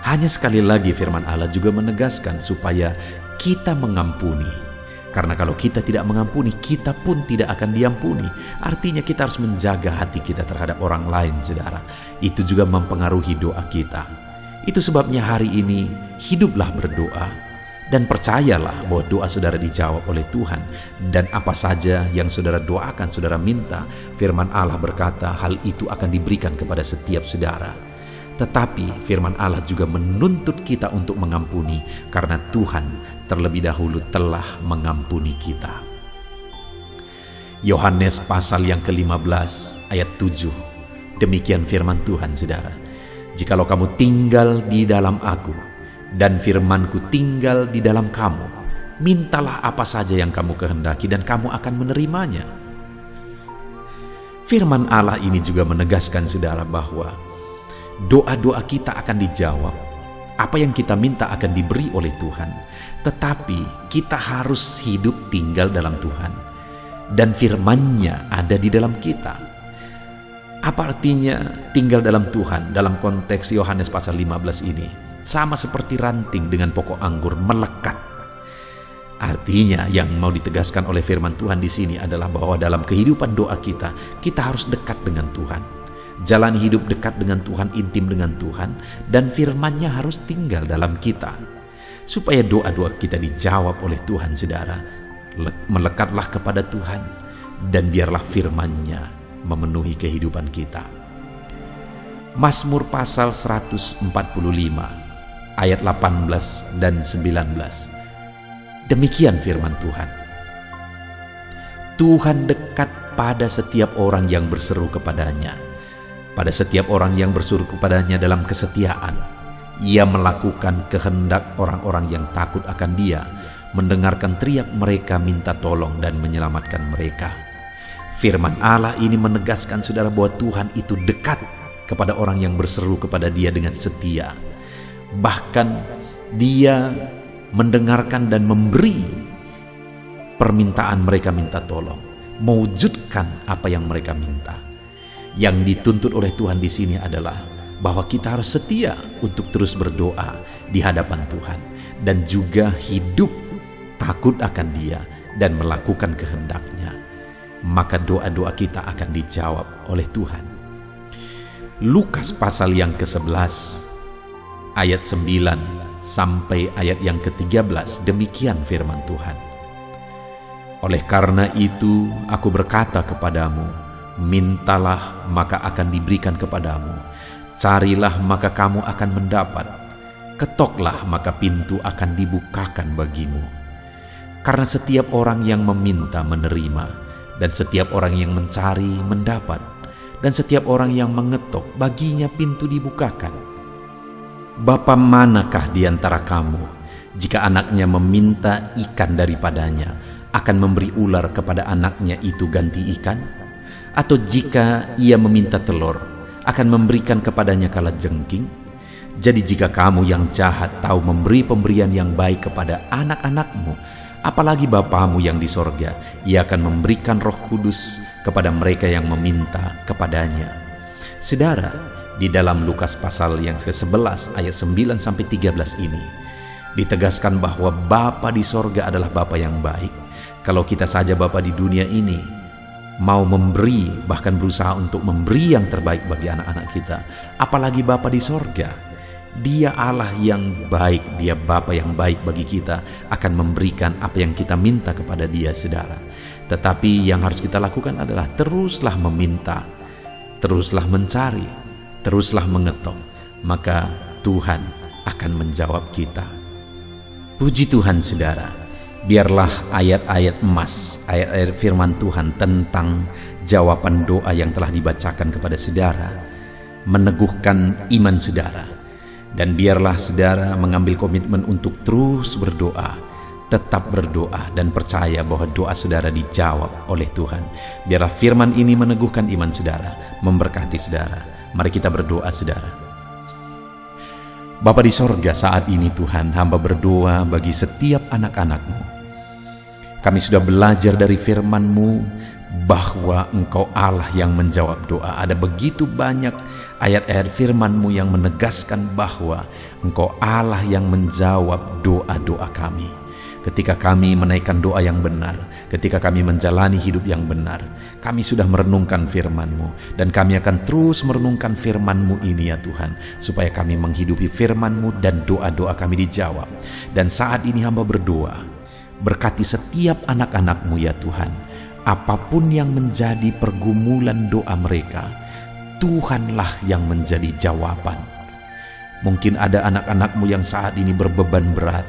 Hanya sekali lagi firman Allah juga menegaskan supaya kita mengampuni. Karena kalau kita tidak mengampuni, kita pun tidak akan diampuni. Artinya kita harus menjaga hati kita terhadap orang lain, saudara. Itu juga mempengaruhi doa kita. Itu sebabnya hari ini hiduplah berdoa dan percayalah bahwa doa saudara dijawab oleh Tuhan. Dan apa saja yang saudara doakan, saudara minta, firman Allah berkata hal itu akan diberikan kepada setiap saudara. Tetapi firman Allah juga menuntut kita untuk mengampuni, karena Tuhan terlebih dahulu telah mengampuni kita. Yohanes pasal yang ke-15 ayat 7. Demikian firman Tuhan, saudara. "Jikalau kamu tinggal di dalam aku, dan firmanku tinggal di dalam kamu, mintalah apa saja yang kamu kehendaki dan kamu akan menerimanya." Firman Allah ini juga menegaskan, saudara, bahwa doa-doa kita akan dijawab. Apa yang kita minta akan diberi oleh Tuhan. Tetapi kita harus hidup tinggal dalam Tuhan. Dan firman-Nya ada di dalam kita. Apa artinya tinggal dalam Tuhan dalam konteks Yohanes pasal 15 ini? Sama seperti ranting dengan pokok anggur melekat. Artinya yang mau ditegaskan oleh firman Tuhan di sini adalah bahwa dalam kehidupan doa kita harus dekat dengan Tuhan. Jalan hidup dekat dengan Tuhan, intim dengan Tuhan, dan firman-Nya harus tinggal dalam kita. Supaya doa-doa kita dijawab oleh Tuhan, saudara, melekatlah kepada Tuhan. dan biarlah firman-Nya memenuhi kehidupan kita. Mazmur pasal 145 ayat 18 dan 19. Demikian firman Tuhan. Tuhan dekat pada setiap orang yang berseru kepadanya, pada setiap orang yang berseru kepadanya dalam kesetiaan. Ia melakukan kehendak orang-orang yang takut akan Dia, mendengarkan teriak mereka minta tolong dan menyelamatkan mereka. Firman Allah ini menegaskan saudara bahwa Tuhan itu dekat kepada orang yang berseru kepada Dia dengan setia. Bahkan Dia mendengarkan dan memberi permintaan mereka minta tolong, mewujudkan apa yang mereka minta. Yang dituntut oleh Tuhan di sini adalah bahwa kita harus setia untuk terus berdoa di hadapan Tuhan dan juga hidup takut akan Dia dan melakukan kehendak-Nya. Maka doa-doa kita akan dijawab oleh Tuhan. Lukas pasal yang ke-11 ayat 9 sampai ayat yang ke-13, demikian firman Tuhan. Oleh karena itu aku berkata kepadamu, mintalah maka akan diberikan kepadamu, carilah maka kamu akan mendapat, ketoklah maka pintu akan dibukakan bagimu. Karena setiap orang yang meminta menerima, dan setiap orang yang mencari mendapat, dan setiap orang yang mengetok baginya pintu dibukakan. Bapa manakah di antara kamu, jika anaknya meminta ikan daripadanya, akan memberi ular kepada anaknya itu ganti ikan? Atau jika ia meminta telur, akan memberikan kepadanya kalajengking? Jadi jika kamu yang jahat tahu memberi pemberian yang baik kepada anak-anakmu, apalagi Bapamu yang di sorga, Ia akan memberikan Roh Kudus kepada mereka yang meminta kepadanya. Saudara, di dalam Lukas pasal yang ke-11 ayat 9 sampai 13 ini ditegaskan bahwa Bapa di sorga adalah Bapa yang baik. Kalau kita saja Bapa di dunia ini mau memberi, bahkan berusaha untuk memberi yang terbaik bagi anak-anak kita, apalagi Bapa di sorga. Dia Allah yang baik, Dia Bapa yang baik bagi kita, akan memberikan apa yang kita minta kepada Dia, saudara. Tetapi yang harus kita lakukan adalah teruslah meminta, teruslah mencari, teruslah mengetok, maka Tuhan akan menjawab kita. Puji Tuhan, saudara. Biarlah ayat-ayat emas, ayat-ayat firman Tuhan tentang jawaban doa yang telah dibacakan kepada saudara meneguhkan iman saudara. Dan biarlah saudara mengambil komitmen untuk terus berdoa, tetap berdoa dan percaya bahwa doa saudara dijawab oleh Tuhan. Biarlah firman ini meneguhkan iman saudara, memberkati saudara. Mari kita berdoa, saudara. Bapa di sorga, saat ini Tuhan, hamba berdoa bagi setiap anak-anak-Mu. Kami sudah belajar dari firman-Mu bahwa Engkau Allah yang menjawab doa. Ada begitu banyak ayat-ayat firman-Mu yang menegaskan bahwa Engkau Allah yang menjawab doa-doa kami. Ketika kami menaikkan doa yang benar, ketika kami menjalani hidup yang benar, kami sudah merenungkan firman-Mu, dan kami akan terus merenungkan firman-Mu ini ya Tuhan, supaya kami menghidupi firman-Mu dan doa-doa kami dijawab. Dan saat ini hamba berdoa, berkati setiap anak-anak-Mu ya Tuhan. Apapun yang menjadi pergumulan doa mereka, Tuhanlah yang menjadi jawaban. Mungkin ada anak-anak-Mu yang saat ini berbeban berat,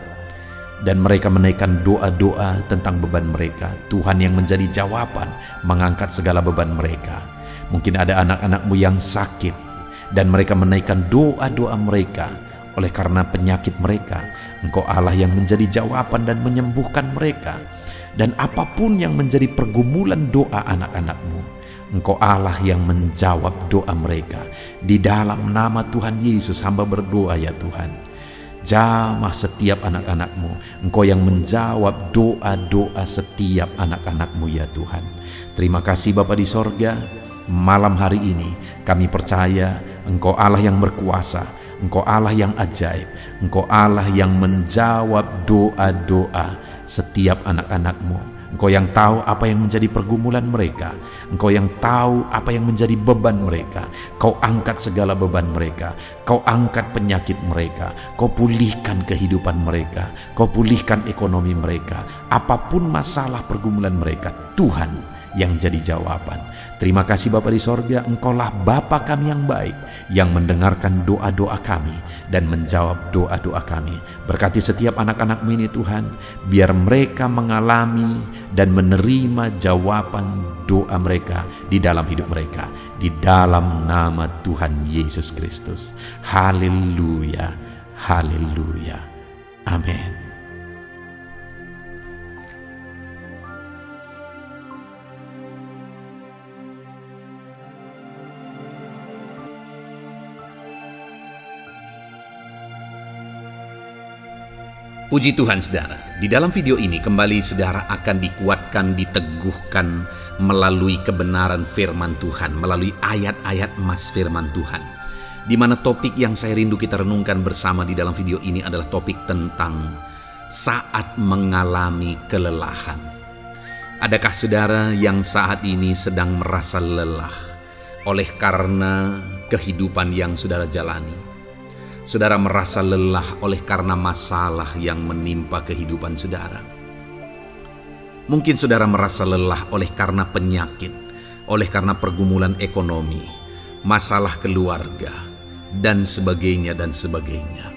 dan mereka menaikkan doa-doa tentang beban mereka. Tuhan yang menjadi jawaban, mengangkat segala beban mereka. Mungkin ada anak-anak-Mu yang sakit, dan mereka menaikkan doa-doa mereka. Oleh karena penyakit mereka, Engkau Allah yang menjadi jawaban dan menyembuhkan mereka. Dan apapun yang menjadi pergumulan doa anak-anak-Mu, Engkau Allah yang menjawab doa mereka. Di dalam nama Tuhan Yesus hamba berdoa ya Tuhan, jamah setiap anak-anak-Mu. Engkau yang menjawab doa-doa setiap anak-anak-Mu ya Tuhan. Terima kasih Bapa di sorga. Malam hari ini kami percaya Engkau Allah yang berkuasa, Engkau Allah yang ajaib, Engkau Allah yang menjawab doa-doa setiap anak-anak-Mu. Engkau yang tahu apa yang menjadi pergumulan mereka, Engkau yang tahu apa yang menjadi beban mereka. Kau angkat segala beban mereka, Kau angkat penyakit mereka, Kau pulihkan kehidupan mereka, Kau pulihkan ekonomi mereka. Apapun masalah pergumulan mereka, Tuhan yang jadi jawaban. Terima kasih Bapa di sorga, Engkaulah Bapa kami yang baik, yang mendengarkan doa-doa kami dan menjawab doa-doa kami. Berkati setiap anak-anak-Mu ini Tuhan, biar mereka mengalami dan menerima jawaban doa mereka di dalam hidup mereka, di dalam nama Tuhan Yesus Kristus. Haleluya, haleluya, amin. Puji Tuhan saudara, di dalam video ini kembali saudara akan dikuatkan, diteguhkan melalui kebenaran firman Tuhan, melalui ayat-ayat emas firman Tuhan. Di mana topik yang saya rindu kita renungkan bersama di dalam video ini adalah topik tentang saat mengalami kelelahan. Adakah saudara yang saat ini sedang merasa lelah oleh karena kehidupan yang saudara jalani? Saudara merasa lelah oleh karena masalah yang menimpa kehidupan saudara. Mungkin saudara merasa lelah oleh karena penyakit, oleh karena pergumulan ekonomi, masalah keluarga, dan sebagainya dan sebagainya.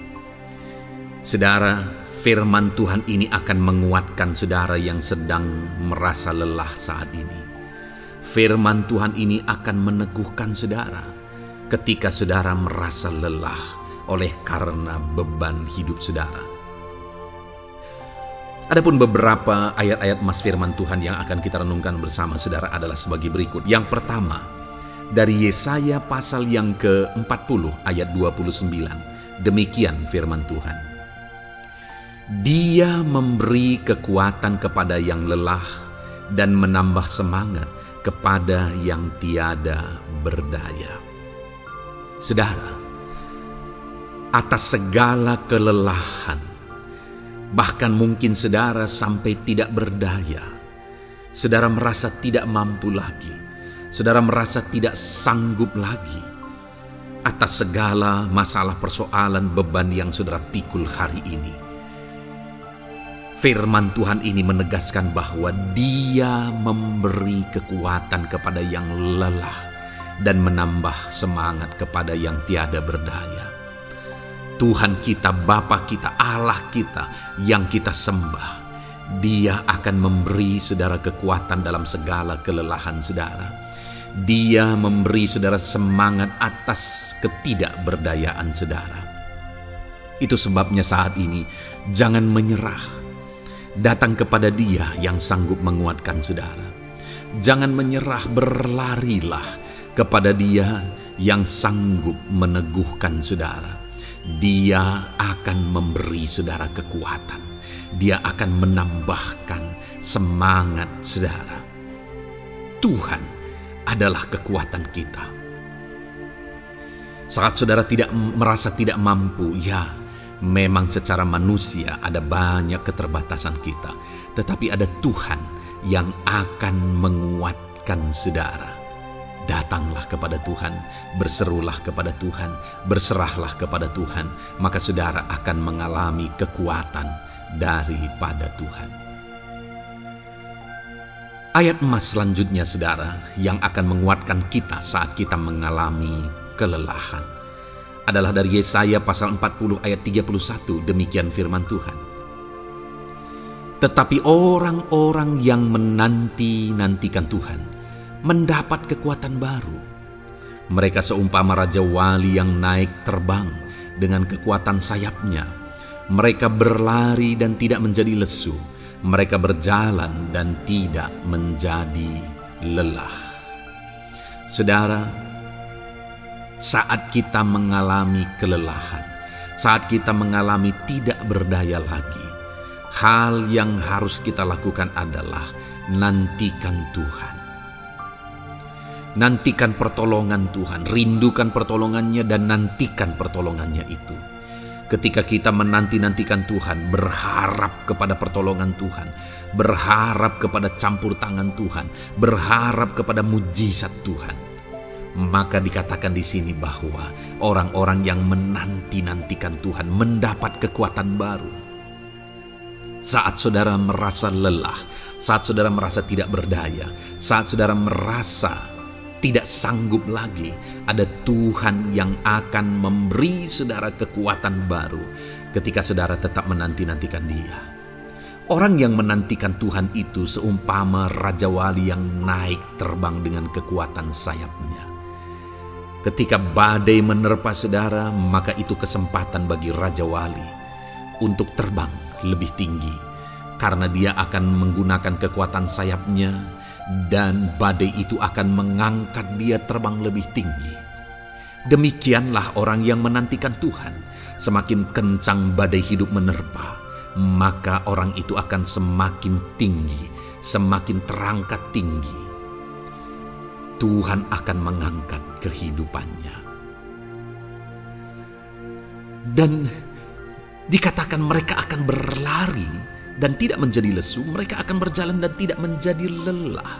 Saudara, firman Tuhan ini akan menguatkan saudara yang sedang merasa lelah saat ini. Firman Tuhan ini akan meneguhkan saudara ketika saudara merasa lelah oleh karena beban hidup saudara. Adapun beberapa ayat-ayat emas firman Tuhan yang akan kita renungkan bersama saudara adalah sebagai berikut. Yang pertama, dari Yesaya pasal yang ke-40 ayat 29. Demikian firman Tuhan. Dia memberi kekuatan kepada yang lelah dan menambah semangat kepada yang tiada berdaya. Saudara, atas segala kelelahan, bahkan mungkin saudara sampai tidak berdaya, saudara merasa tidak mampu lagi, saudara merasa tidak sanggup lagi, atas segala masalah persoalan beban yang saudara pikul hari ini. Firman Tuhan ini menegaskan bahwa Dia memberi kekuatan kepada yang lelah dan menambah semangat kepada yang tiada berdaya. Tuhan kita, Bapa kita, Allah kita yang kita sembah, Dia akan memberi saudara kekuatan dalam segala kelelahan saudara. Dia memberi saudara semangat atas ketidakberdayaan saudara. Itu sebabnya saat ini jangan menyerah. Datang kepada Dia yang sanggup menguatkan saudara. Jangan menyerah, berlarilah kepada Dia yang sanggup meneguhkan saudara. Dia akan memberi saudara kekuatan. Dia akan menambahkan semangat saudara. Tuhan adalah kekuatan kita. Saat saudara merasa tidak mampu, ya memang secara manusia ada banyak keterbatasan kita. Tetapi ada Tuhan yang akan menguatkan saudara. Datanglah kepada Tuhan, berserulah kepada Tuhan, berserahlah kepada Tuhan, maka saudara akan mengalami kekuatan daripada Tuhan. Ayat emas selanjutnya saudara yang akan menguatkan kita saat kita mengalami kelelahan adalah dari Yesaya pasal 40 ayat 31. Demikian firman Tuhan. Tetapi orang-orang yang menanti-nantikan Tuhan mendapat kekuatan baru. Mereka seumpama Raja Wali yang naik terbang dengan kekuatan sayapnya. Mereka berlari dan tidak menjadi lesu. Mereka berjalan dan tidak menjadi lelah. Saudara, saat kita mengalami kelelahan, saat kita mengalami tidak berdaya lagi, hal yang harus kita lakukan adalah nantikan Tuhan. Nantikan pertolongan Tuhan, rindukan pertolongannya dan nantikan pertolongannya itu. Ketika kita menanti-nantikan Tuhan, berharap kepada pertolongan Tuhan, berharap kepada campur tangan Tuhan, berharap kepada mujizat Tuhan, maka dikatakan di sini bahwa orang-orang yang menanti-nantikan Tuhan mendapat kekuatan baru. Saat saudara merasa lelah, saat saudara merasa tidak berdaya, saat saudara merasa tidak sanggup lagi, ada Tuhan yang akan memberi saudara kekuatan baru ketika saudara tetap menanti-nantikan Dia. Orang yang menantikan Tuhan itu seumpama Raja Wali yang naik terbang dengan kekuatan sayapnya. Ketika badai menerpa saudara, maka itu kesempatan bagi Raja Wali untuk terbang lebih tinggi, karena dia akan menggunakan kekuatan sayapnya dan badai itu akan mengangkat dia terbang lebih tinggi. Demikianlah orang yang menantikan Tuhan. Semakin kencang badai hidup menerpa, maka orang itu akan semakin tinggi, semakin terangkat tinggi. Tuhan akan mengangkat kehidupannya. Dan dikatakan mereka akan berlari dan tidak menjadi lesu, mereka akan berjalan dan tidak menjadi lelah.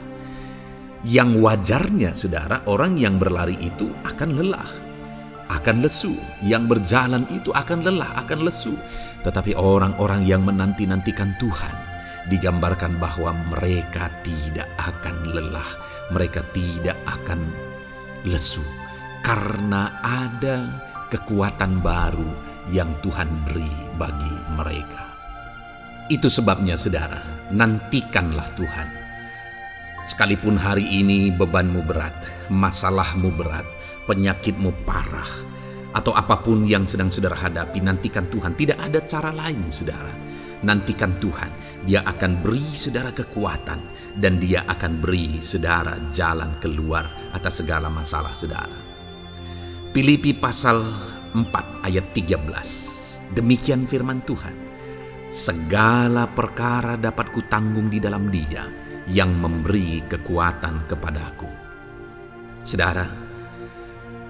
Yang wajarnya, saudara, orang yang berlari itu akan lelah, akan lesu. Yang berjalan itu akan lelah, akan lesu. Tetapi orang-orang yang menanti-nantikan Tuhan, digambarkan bahwa mereka tidak akan lelah, mereka tidak akan lesu, karena ada kekuatan baru yang Tuhan beri bagi mereka. Itu sebabnya, saudara, nantikanlah Tuhan. Sekalipun hari ini bebanmu berat, masalahmu berat, penyakitmu parah, atau apapun yang sedang saudara hadapi, nantikan Tuhan. Tidak ada cara lain, saudara. Nantikan Tuhan. Dia akan beri saudara kekuatan, dan Dia akan beri saudara jalan keluar atas segala masalah saudara. Filipi pasal 4 ayat 13. Demikian firman Tuhan. Segala perkara dapat kutanggung di dalam Dia yang memberi kekuatan kepadaku. Saudara,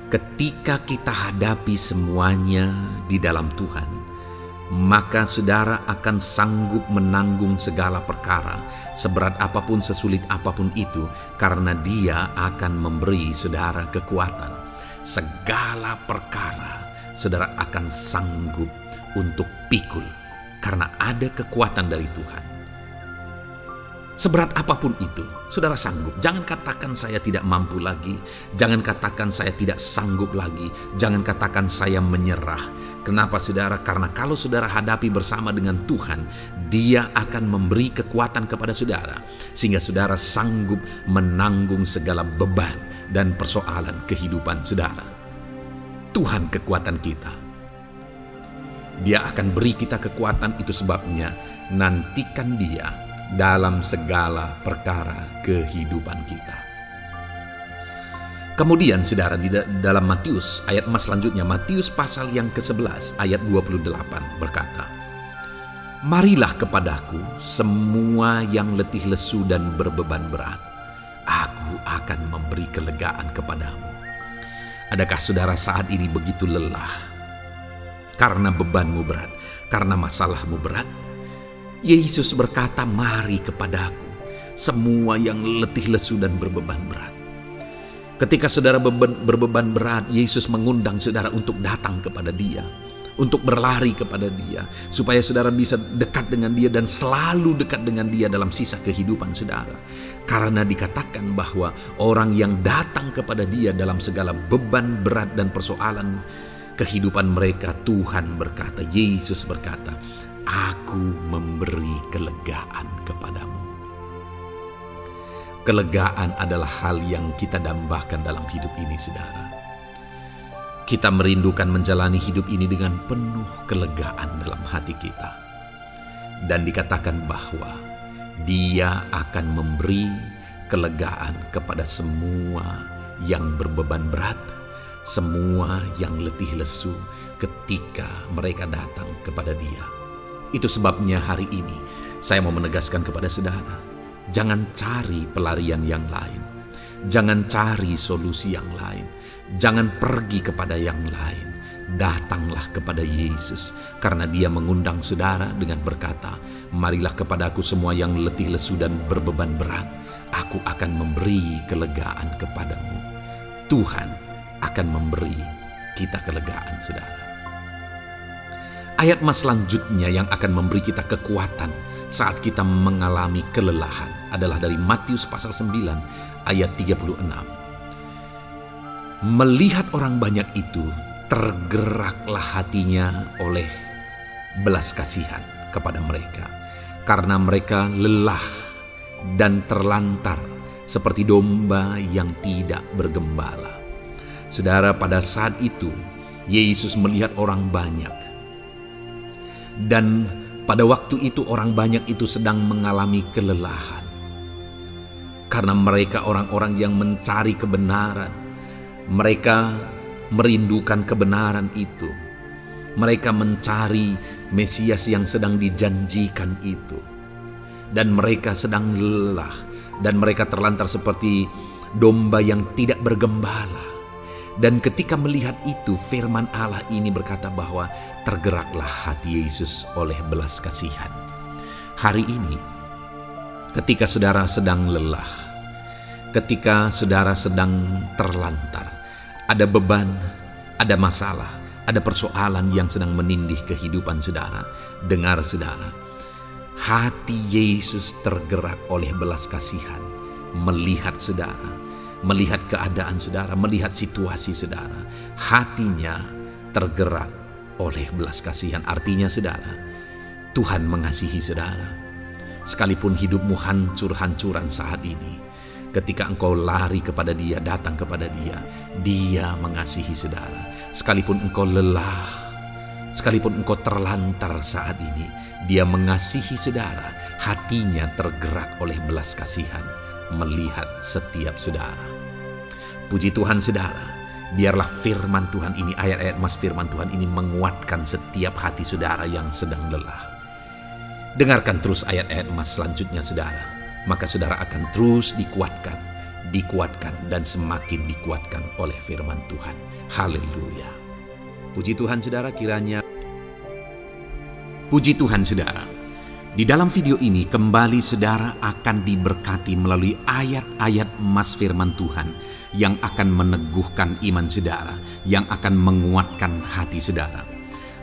ketika kita hadapi semuanya di dalam Tuhan, maka saudara akan sanggup menanggung segala perkara, seberat apapun, sesulit apapun itu, karena Dia akan memberi saudara kekuatan. Segala perkara saudara akan sanggup untuk pikul, karena ada kekuatan dari Tuhan. Seberat apapun itu, saudara sanggup. Jangan katakan saya tidak mampu lagi. Jangan katakan saya tidak sanggup lagi. Jangan katakan saya menyerah. Kenapa, saudara? Karena kalau saudara hadapi bersama dengan Tuhan, Dia akan memberi kekuatan kepada saudara, sehingga saudara sanggup menanggung segala beban dan persoalan kehidupan saudara. Tuhan kekuatan kita. Dia akan beri kita kekuatan, itu sebabnya nantikan Dia dalam segala perkara kehidupan kita. Kemudian, saudara, di dalam Matius, ayat selanjutnya, Matius pasal yang ke-11 ayat 28 berkata, "Marilah kepadaku semua yang letih lesu dan berbeban berat, aku akan memberi kelegaan kepadamu." Adakah saudara saat ini begitu lelah karena bebanmu berat, karena masalahmu berat? Yesus berkata, "Mari kepadaku semua yang letih lesu dan berbeban berat." Ketika saudara berbeban berat, Yesus mengundang saudara untuk datang kepada Dia, untuk berlari kepada Dia, supaya saudara bisa dekat dengan Dia dan selalu dekat dengan Dia dalam sisa kehidupan saudara. Karena dikatakan bahwa orang yang datang kepada Dia dalam segala beban berat dan persoalan kehidupan mereka, Tuhan berkata, Yesus berkata, "Aku memberi kelegaan kepadamu." Kelegaan adalah hal yang kita dambakan dalam hidup ini, saudara. Kita merindukan menjalani hidup ini dengan penuh kelegaan dalam hati kita. Dan dikatakan bahwa Dia akan memberi kelegaan kepada semua yang berbeban berat, semua yang letih lesu ketika mereka datang kepada Dia. Itu sebabnya hari ini saya mau menegaskan kepada saudara, jangan cari pelarian yang lain. Jangan cari solusi yang lain. Jangan pergi kepada yang lain. Datanglah kepada Yesus, karena Dia mengundang saudara dengan berkata, "Marilah kepadaku semua yang letih lesu dan berbeban berat, aku akan memberi kelegaan kepadamu." Tuhan akan memberi kita kelegaan, saudara. Ayat mas selanjutnya yang akan memberi kita kekuatan saat kita mengalami kelelahan adalah dari Matius pasal 9 ayat 36. Melihat orang banyak itu, tergeraklah hatinya oleh belas kasihan kepada mereka, karena mereka lelah dan terlantar seperti domba yang tidak bergembala. Saudara, pada saat itu Yesus melihat orang banyak, dan pada waktu itu orang banyak itu sedang mengalami kelelahan, karena mereka orang-orang yang mencari kebenaran. Mereka merindukan kebenaran itu. Mereka mencari Mesias yang sedang dijanjikan itu. Dan mereka sedang lelah. Dan mereka terlantar seperti domba yang tidak bergembala. Dan ketika melihat itu, firman Allah ini berkata bahwa tergeraklah hati Yesus oleh belas kasihan. Hari ini, ketika saudara sedang lelah, ketika saudara sedang terlantar, ada beban, ada masalah, ada persoalan yang sedang menindih kehidupan saudara. Dengar saudara, hati Yesus tergerak oleh belas kasihan, melihat saudara, melihat keadaan saudara, melihat situasi saudara. Hatinya tergerak oleh belas kasihan. Artinya saudara, Tuhan mengasihi saudara. Sekalipun hidupmu hancur-hancuran saat ini, ketika engkau lari kepada Dia, datang kepada Dia, Dia mengasihi saudara. Sekalipun engkau lelah, sekalipun engkau terlantar saat ini, Dia mengasihi saudara. Hatinya tergerak oleh belas kasihan melihat setiap saudara. Puji Tuhan saudara, biarlah firman Tuhan ini, ayat-ayat mas firman Tuhan ini menguatkan setiap hati saudara yang sedang lelah. Dengarkan terus ayat-ayat mas selanjutnya saudara. Maka saudara akan terus dikuatkan, dan semakin dikuatkan oleh firman Tuhan. Haleluya. Puji Tuhan saudara, kiranya. Puji Tuhan saudara. Di dalam video ini kembali saudara akan diberkati melalui ayat-ayat emas firman Tuhan yang akan meneguhkan iman saudara, yang akan menguatkan hati saudara.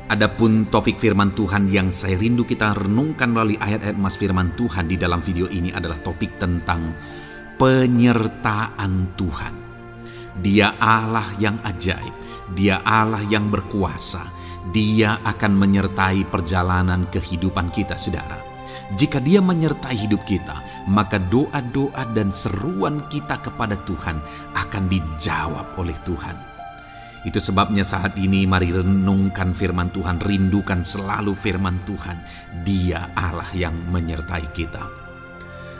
Adapun topik firman Tuhan yang saya rindu kita renungkan melalui ayat-ayat emas firman Tuhan di dalam video ini adalah topik tentang penyertaan Tuhan. Dia Allah yang ajaib, Dia Allah yang berkuasa. Dia akan menyertai perjalanan kehidupan kita saudara. Jika Dia menyertai hidup kita, maka doa-doa dan seruan kita kepada Tuhan akan dijawab oleh Tuhan. Itu sebabnya saat ini mari renungkan firman Tuhan, rindukan selalu firman Tuhan. Dia Allah yang menyertai kita.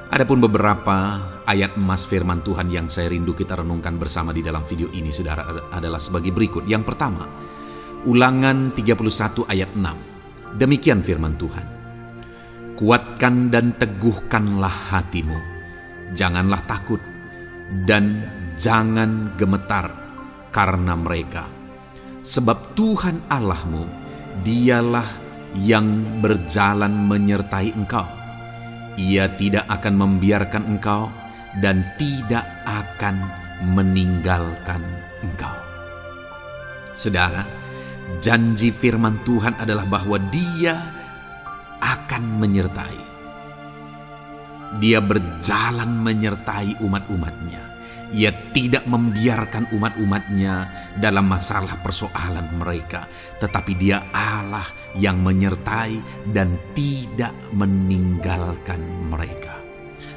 Adapun beberapa ayat emas firman Tuhan yang saya rindu kita renungkan bersama di dalam video ini saudara adalah sebagai berikut. Yang pertama, Ulangan 31 ayat 6. Demikian firman Tuhan. Kuatkan dan teguhkanlah hatimu. Janganlah takut dan jangan gemetar karena mereka. Sebab Tuhan Allahmu, Dialah yang berjalan menyertai engkau. Ia tidak akan membiarkan engkau dan tidak akan meninggalkan engkau. Saudara, janji firman Tuhan adalah bahwa Dia akan menyertai. Dia berjalan menyertai umat-umatnya. Ia tidak membiarkan umat-umatnya dalam masalah persoalan mereka. Tetapi Dia Allah yang menyertai dan tidak meninggalkan mereka.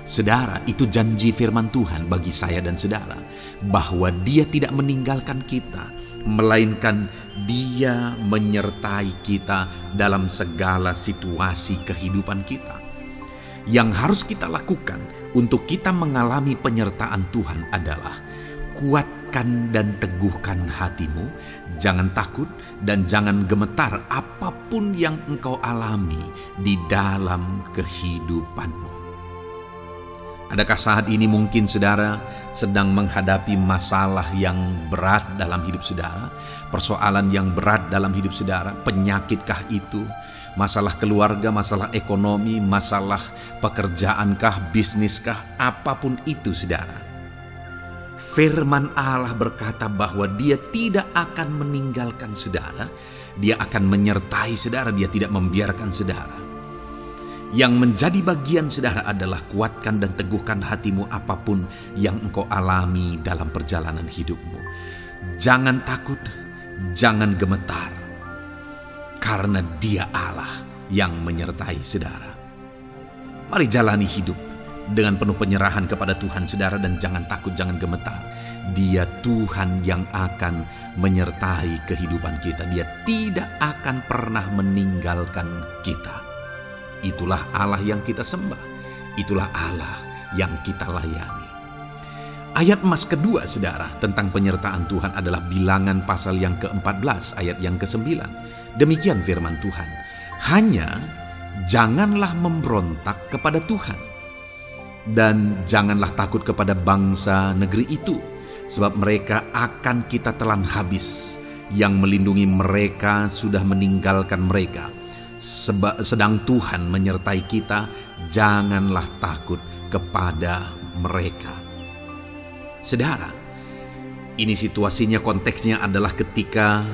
Saudara, itu janji firman Tuhan bagi saya dan saudara. Bahwa Dia tidak meninggalkan kita, melainkan Dia menyertai kita dalam segala situasi kehidupan kita. Yang harus kita lakukan untuk kita mengalami penyertaan Tuhan adalah kuatkan dan teguhkan hatimu, jangan takut dan jangan gemetar apapun yang engkau alami di dalam kehidupanmu. Adakah saat ini mungkin saudara sedang menghadapi masalah yang berat dalam hidup saudara? Persoalan yang berat dalam hidup saudara? Penyakitkah itu? Masalah keluarga, masalah ekonomi, masalah pekerjaankah, bisniskah? Apapun itu saudara. Firman Allah berkata bahwa Dia tidak akan meninggalkan saudara Dia akan menyertai saudara, dia tidak membiarkan saudara. Yang menjadi bagian saudara adalah kuatkan dan teguhkan hatimu apapun yang engkau alami dalam perjalanan hidupmu. Jangan takut, jangan gemetar, karena Dia Allah yang menyertai saudara. Mari jalani hidup dengan penuh penyerahan kepada Tuhan saudara, dan jangan takut, jangan gemetar. Dia Tuhan yang akan menyertai kehidupan kita. Dia tidak akan pernah meninggalkan kita. Itulah Allah yang kita sembah. Itulah Allah yang kita layani. Ayat emas kedua saudara tentang penyertaan Tuhan adalah Bilangan pasal yang ke-14 ayat yang ke-9. Demikian firman Tuhan. Hanya janganlah memberontak kepada Tuhan, dan janganlah takut kepada bangsa negeri itu, sebab mereka akan kita telan habis. Yang melindungi mereka sudah meninggalkan mereka. Sedang Tuhan menyertai kita, janganlah takut kepada mereka. Saudara, ini situasinya, konteksnya adalah ketika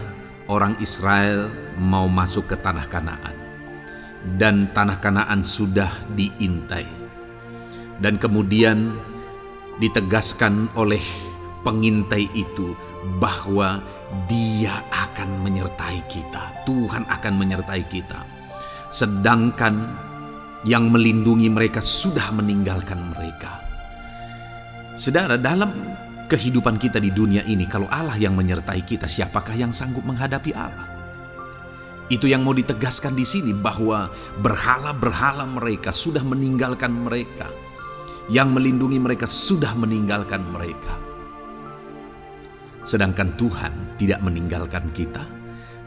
orang Israel mau masuk ke tanah Kanaan. Dan tanah Kanaan sudah diintai. Dan kemudian ditegaskan oleh pengintai itu bahwa Dia akan menyertai kita. Tuhan akan menyertai kita. Sedangkan yang melindungi mereka sudah meninggalkan mereka. Saudara, dalam kehidupan kita di dunia ini, kalau Allah yang menyertai kita, siapakah yang sanggup menghadapi Allah? Itu yang mau ditegaskan di sini, bahwa berhala-berhala mereka sudah meninggalkan mereka. Yang melindungi mereka sudah meninggalkan mereka. Sedangkan Tuhan tidak meninggalkan kita.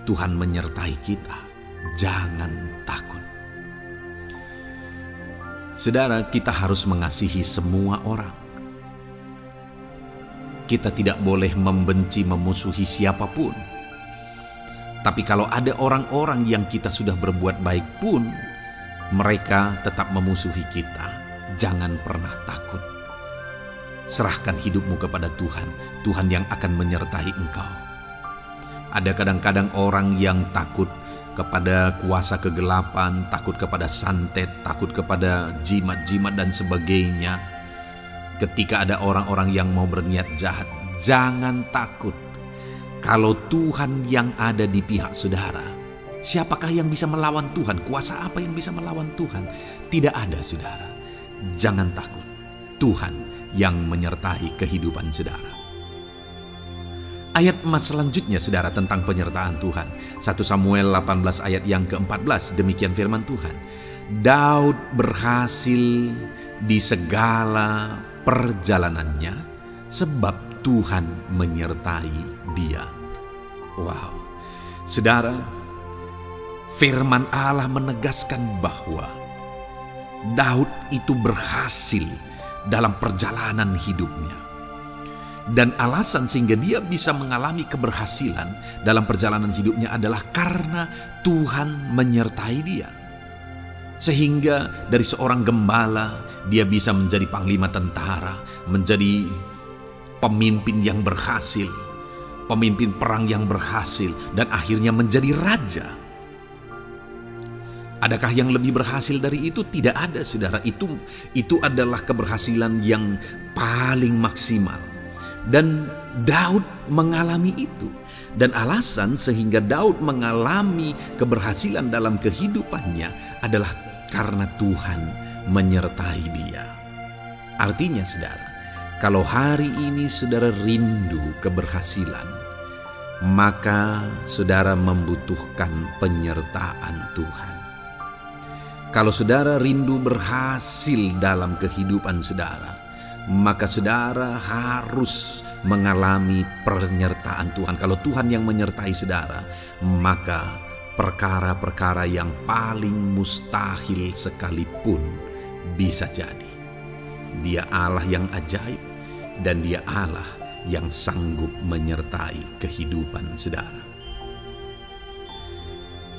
Tuhan menyertai kita. Jangan takut. Saudara, kita harus mengasihi semua orang. Kita tidak boleh membenci, memusuhi siapapun. Tapi kalau ada orang-orang yang kita sudah berbuat baik pun, mereka tetap memusuhi kita. Jangan pernah takut. Serahkan hidupmu kepada Tuhan. Tuhan yang akan menyertai engkau. Ada kadang-kadang orang yang takut kepada kuasa kegelapan, takut kepada santet, takut kepada jimat-jimat dan sebagainya. Ketika ada orang-orang yang mau berniat jahat, jangan takut. Kalau Tuhan yang ada di pihak saudara, siapakah yang bisa melawan Tuhan? Kuasa apa yang bisa melawan Tuhan? Tidak ada, saudara. Jangan takut. Tuhan yang menyertai kehidupan saudara. Ayat emas selanjutnya, saudara, tentang penyertaan Tuhan. 1 Samuel 18 ayat yang ke-14, demikian firman Tuhan. Daud berhasil di segala perjalanannya sebab Tuhan menyertai dia. Wow, saudara, firman Allah menegaskan bahwa Daud itu berhasil dalam perjalanan hidupnya. Dan alasan sehingga dia bisa mengalami keberhasilan dalam perjalanan hidupnya adalah karena Tuhan menyertai dia. Sehingga dari seorang gembala, dia bisa menjadi panglima tentara, menjadi pemimpin yang berhasil, pemimpin perang yang berhasil, dan akhirnya menjadi raja. Adakah yang lebih berhasil dari itu? Tidak ada, saudara. Itu adalah keberhasilan yang paling maksimal. Dan Daud mengalami itu. Dan alasan sehingga Daud mengalami keberhasilan dalam kehidupannya adalah karena Tuhan menyertai dia. Artinya, saudara, kalau hari ini saudara rindu keberhasilan, maka saudara membutuhkan penyertaan Tuhan. Kalau saudara rindu berhasil dalam kehidupan saudara, maka saudara harus mengalami penyertaan Tuhan. Kalau Tuhan yang menyertai saudara, maka perkara-perkara yang paling mustahil sekalipun bisa jadi. Dia Allah yang ajaib, dan Dia Allah yang sanggup menyertai kehidupan saudara.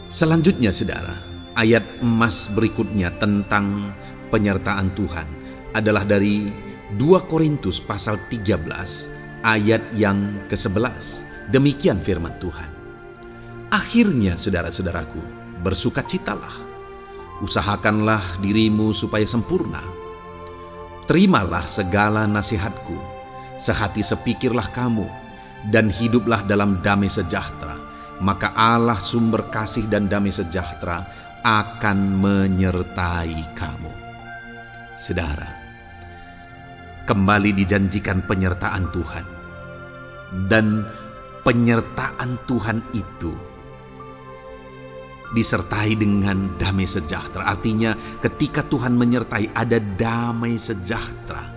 Selanjutnya, saudara, ayat emas berikutnya tentang penyertaan Tuhan adalah dari 2 Korintus pasal 13 ayat yang ke-11. Demikian firman Tuhan. Akhirnya, saudara-saudaraku, bersukacitalah. Usahakanlah dirimu supaya sempurna. Terimalah segala nasihatku. Sehati sepikirlah kamu, dan hiduplah dalam damai sejahtera. Maka Allah sumber kasih dan damai sejahtera akan menyertai kamu. Saudara, kembali dijanjikan penyertaan Tuhan. Dan penyertaan Tuhan itu disertai dengan damai sejahtera. Artinya ketika Tuhan menyertai, ada damai sejahtera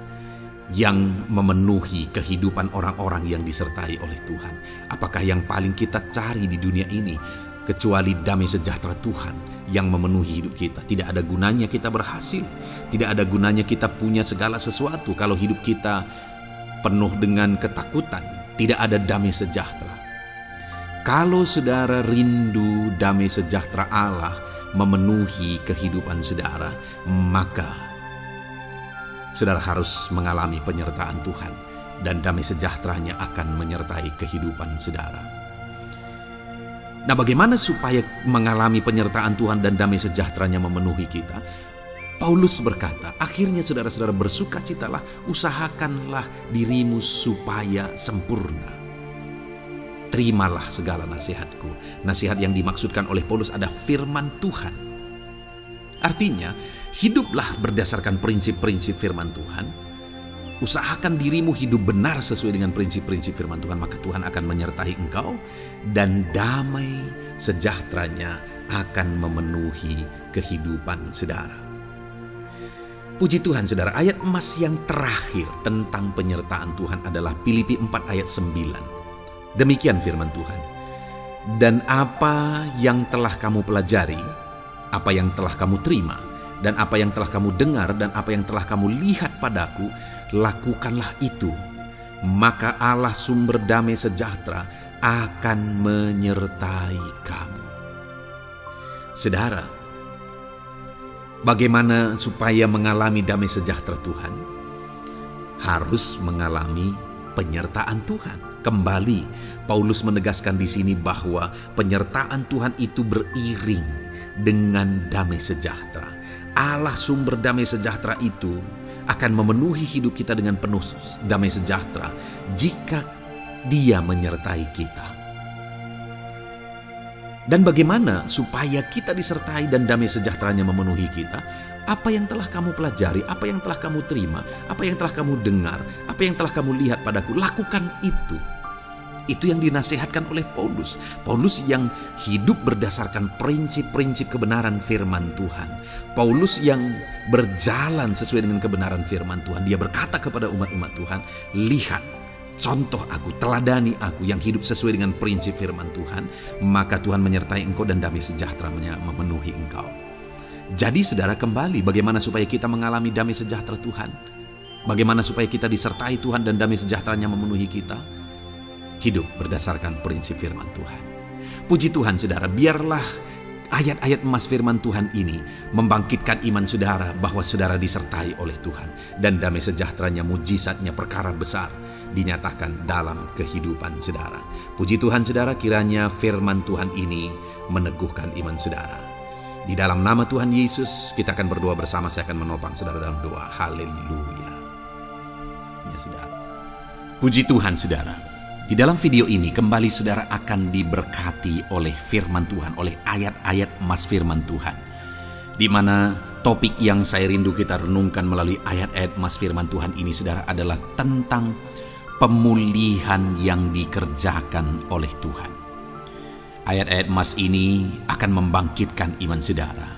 yang memenuhi kehidupan orang-orang yang disertai oleh Tuhan. Apakah yang paling kita cari di dunia ini kecuali damai sejahtera Tuhan yang memenuhi hidup kita? Tidak ada gunanya kita berhasil, tidak ada gunanya kita punya segala sesuatu kalau hidup kita penuh dengan ketakutan, tidak ada damai sejahtera. Kalau saudara rindu damai sejahtera Allah memenuhi kehidupan saudara, maka saudara harus mengalami penyertaan Tuhan, dan damai sejahteranya akan menyertai kehidupan saudara. Nah, bagaimana supaya mengalami penyertaan Tuhan dan damai sejahteranya memenuhi kita? Paulus berkata, akhirnya saudara-saudara bersukacitalah, usahakanlah dirimu supaya sempurna. Terimalah segala nasihatku. Nasihat yang dimaksudkan oleh Paulus ada firman Tuhan. Artinya, hiduplah berdasarkan prinsip-prinsip firman Tuhan. Usahakan dirimu hidup benar sesuai dengan prinsip-prinsip firman Tuhan, maka Tuhan akan menyertai engkau, dan damai sejahteranya akan memenuhi kehidupan saudara. Puji Tuhan saudara, ayat emas yang terakhir tentang penyertaan Tuhan adalah Filipi 4 ayat 9. Demikian firman Tuhan. Dan apa yang telah kamu pelajari, apa yang telah kamu terima, dan apa yang telah kamu dengar, dan apa yang telah kamu lihat padaku, lakukanlah itu. Maka Allah sumber damai sejahtera akan menyertai kamu. Saudara, bagaimana supaya mengalami damai sejahtera Tuhan? Harus mengalami penyertaan Tuhan. Kembali, Paulus menegaskan di sini bahwa penyertaan Tuhan itu beriring dengan damai sejahtera. Allah sumber damai sejahtera itu akan memenuhi hidup kita dengan penuh damai sejahtera jika Dia menyertai kita. Dan bagaimana supaya kita disertai dan damai sejahteranya memenuhi kita? Apa yang telah kamu pelajari, apa yang telah kamu terima, apa yang telah kamu dengar, apa yang telah kamu lihat padaku, lakukan itu. Itu yang dinasihatkan oleh Paulus. Paulus yang hidup berdasarkan prinsip-prinsip kebenaran firman Tuhan. Paulus yang berjalan sesuai dengan kebenaran firman Tuhan. Dia berkata kepada umat-umat Tuhan, lihat, contoh aku, teladani aku yang hidup sesuai dengan prinsip firman Tuhan, maka Tuhan menyertai engkau dan damai sejahtera memenuhi engkau. Jadi saudara, kembali bagaimana supaya kita mengalami damai sejahtera Tuhan? Bagaimana supaya kita disertai Tuhan dan damai sejahteranya memenuhi kita? Hidup berdasarkan prinsip firman Tuhan. Puji Tuhan saudara, biarlah ayat-ayat emas firman Tuhan ini membangkitkan iman saudara bahwa saudara disertai oleh Tuhan. Dan damai sejahteranya, mujizatnya, perkara besar dinyatakan dalam kehidupan saudara. Puji Tuhan saudara, kiranya firman Tuhan ini meneguhkan iman saudara. Di dalam nama Tuhan Yesus kita akan berdoa bersama. Saya akan menopang saudara dalam doa. Haleluya. Ya saudara. Puji Tuhan saudara. Di dalam video ini kembali saudara akan diberkati oleh firman Tuhan, oleh ayat-ayat emas firman Tuhan. Di mana topik yang saya rindu kita renungkan melalui ayat-ayat emas firman Tuhan ini saudara adalah tentang pemulihan yang dikerjakan oleh Tuhan. Ayat-ayat emas ini akan membangkitkan iman saudara,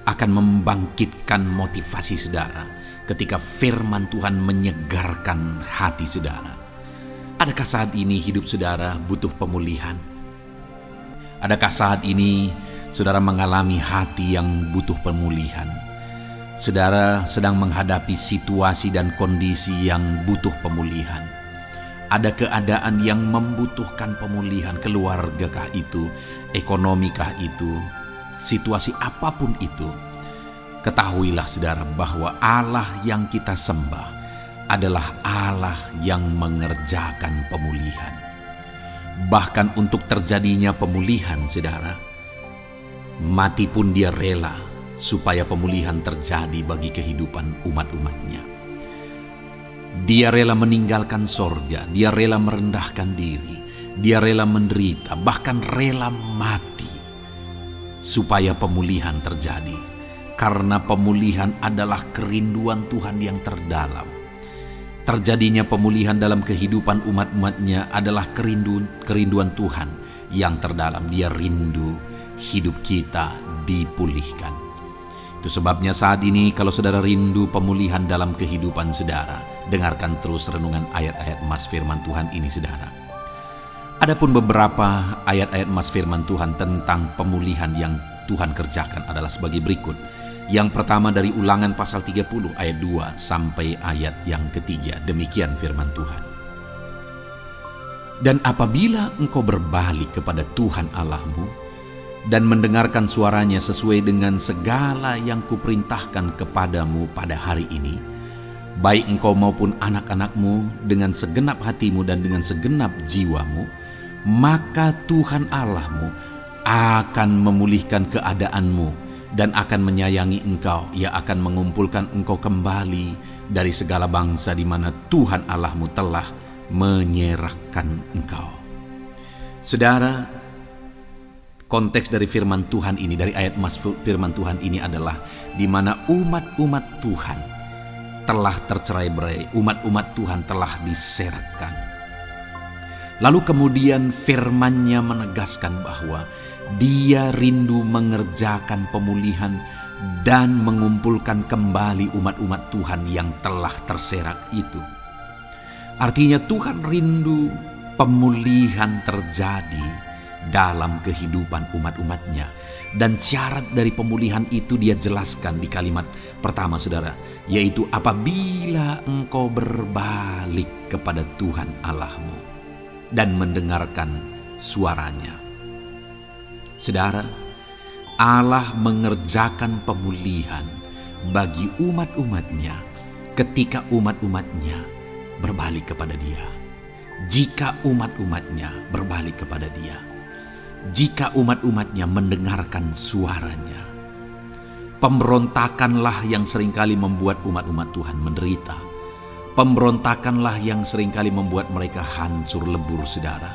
akan membangkitkan motivasi saudara ketika firman Tuhan menyegarkan hati saudara. Adakah saat ini hidup saudara butuh pemulihan? Adakah saat ini saudara mengalami hati yang butuh pemulihan? Saudara sedang menghadapi situasi dan kondisi yang butuh pemulihan. Ada keadaan yang membutuhkan pemulihan, keluargakah itu, ekonomikah itu, situasi apapun itu. Ketahuilah saudara bahwa Allah yang kita sembah adalah Allah yang mengerjakan pemulihan. Bahkan untuk terjadinya pemulihan, saudara, mati pun dia rela supaya pemulihan terjadi bagi kehidupan umat-umatnya. Dia rela meninggalkan sorga, dia rela merendahkan diri, dia rela menderita, bahkan rela mati supaya pemulihan terjadi. Karena pemulihan adalah kerinduan Tuhan yang terdalam. Terjadinya pemulihan dalam kehidupan umat-umatnya adalah kerinduan Tuhan yang terdalam. Dia rindu hidup kita dipulihkan. Itu sebabnya saat ini kalau saudara rindu pemulihan dalam kehidupan saudara, dengarkan terus renungan ayat-ayat emas firman Tuhan ini, saudara. Adapun beberapa ayat-ayat emas firman Tuhan tentang pemulihan yang Tuhan kerjakan adalah sebagai berikut. Yang pertama dari Ulangan pasal 30 ayat 2 sampai ayat yang ketiga. Demikian firman Tuhan. Dan apabila engkau berbalik kepada Tuhan Allahmu dan mendengarkan suaranya sesuai dengan segala yang kuperintahkan kepadamu pada hari ini, baik engkau maupun anak-anakmu dengan segenap hatimu dan dengan segenap jiwamu, maka Tuhan Allahmu akan memulihkan keadaanmu dan akan menyayangi engkau. Ia akan mengumpulkan engkau kembali dari segala bangsa di mana Tuhan Allahmu telah menyerahkan engkau. Saudara, konteks dari firman Tuhan ini, dari ayat emas firman Tuhan ini adalah di mana umat-umat Tuhan telah tercerai-berai, umat-umat Tuhan telah diserahkan. Lalu kemudian firman-Nya menegaskan bahwa Dia rindu mengerjakan pemulihan dan mengumpulkan kembali umat-umat Tuhan yang telah terserak itu. Artinya Tuhan rindu pemulihan terjadi dalam kehidupan umat-umatnya. Dan syarat dari pemulihan itu Dia jelaskan di kalimat pertama, saudara, yaitu apabila engkau berbalik kepada Tuhan Allahmu dan mendengarkan suaranya. Saudara, Allah mengerjakan pemulihan bagi umat-umatnya ketika umat-umatnya berbalik kepada Dia. Jika umat-umatnya berbalik kepada Dia, jika umat-umatnya mendengarkan suaranya. Pemberontakanlah yang seringkali membuat umat-umat Tuhan menderita. Pemberontakanlah yang seringkali membuat mereka hancur lebur, saudara.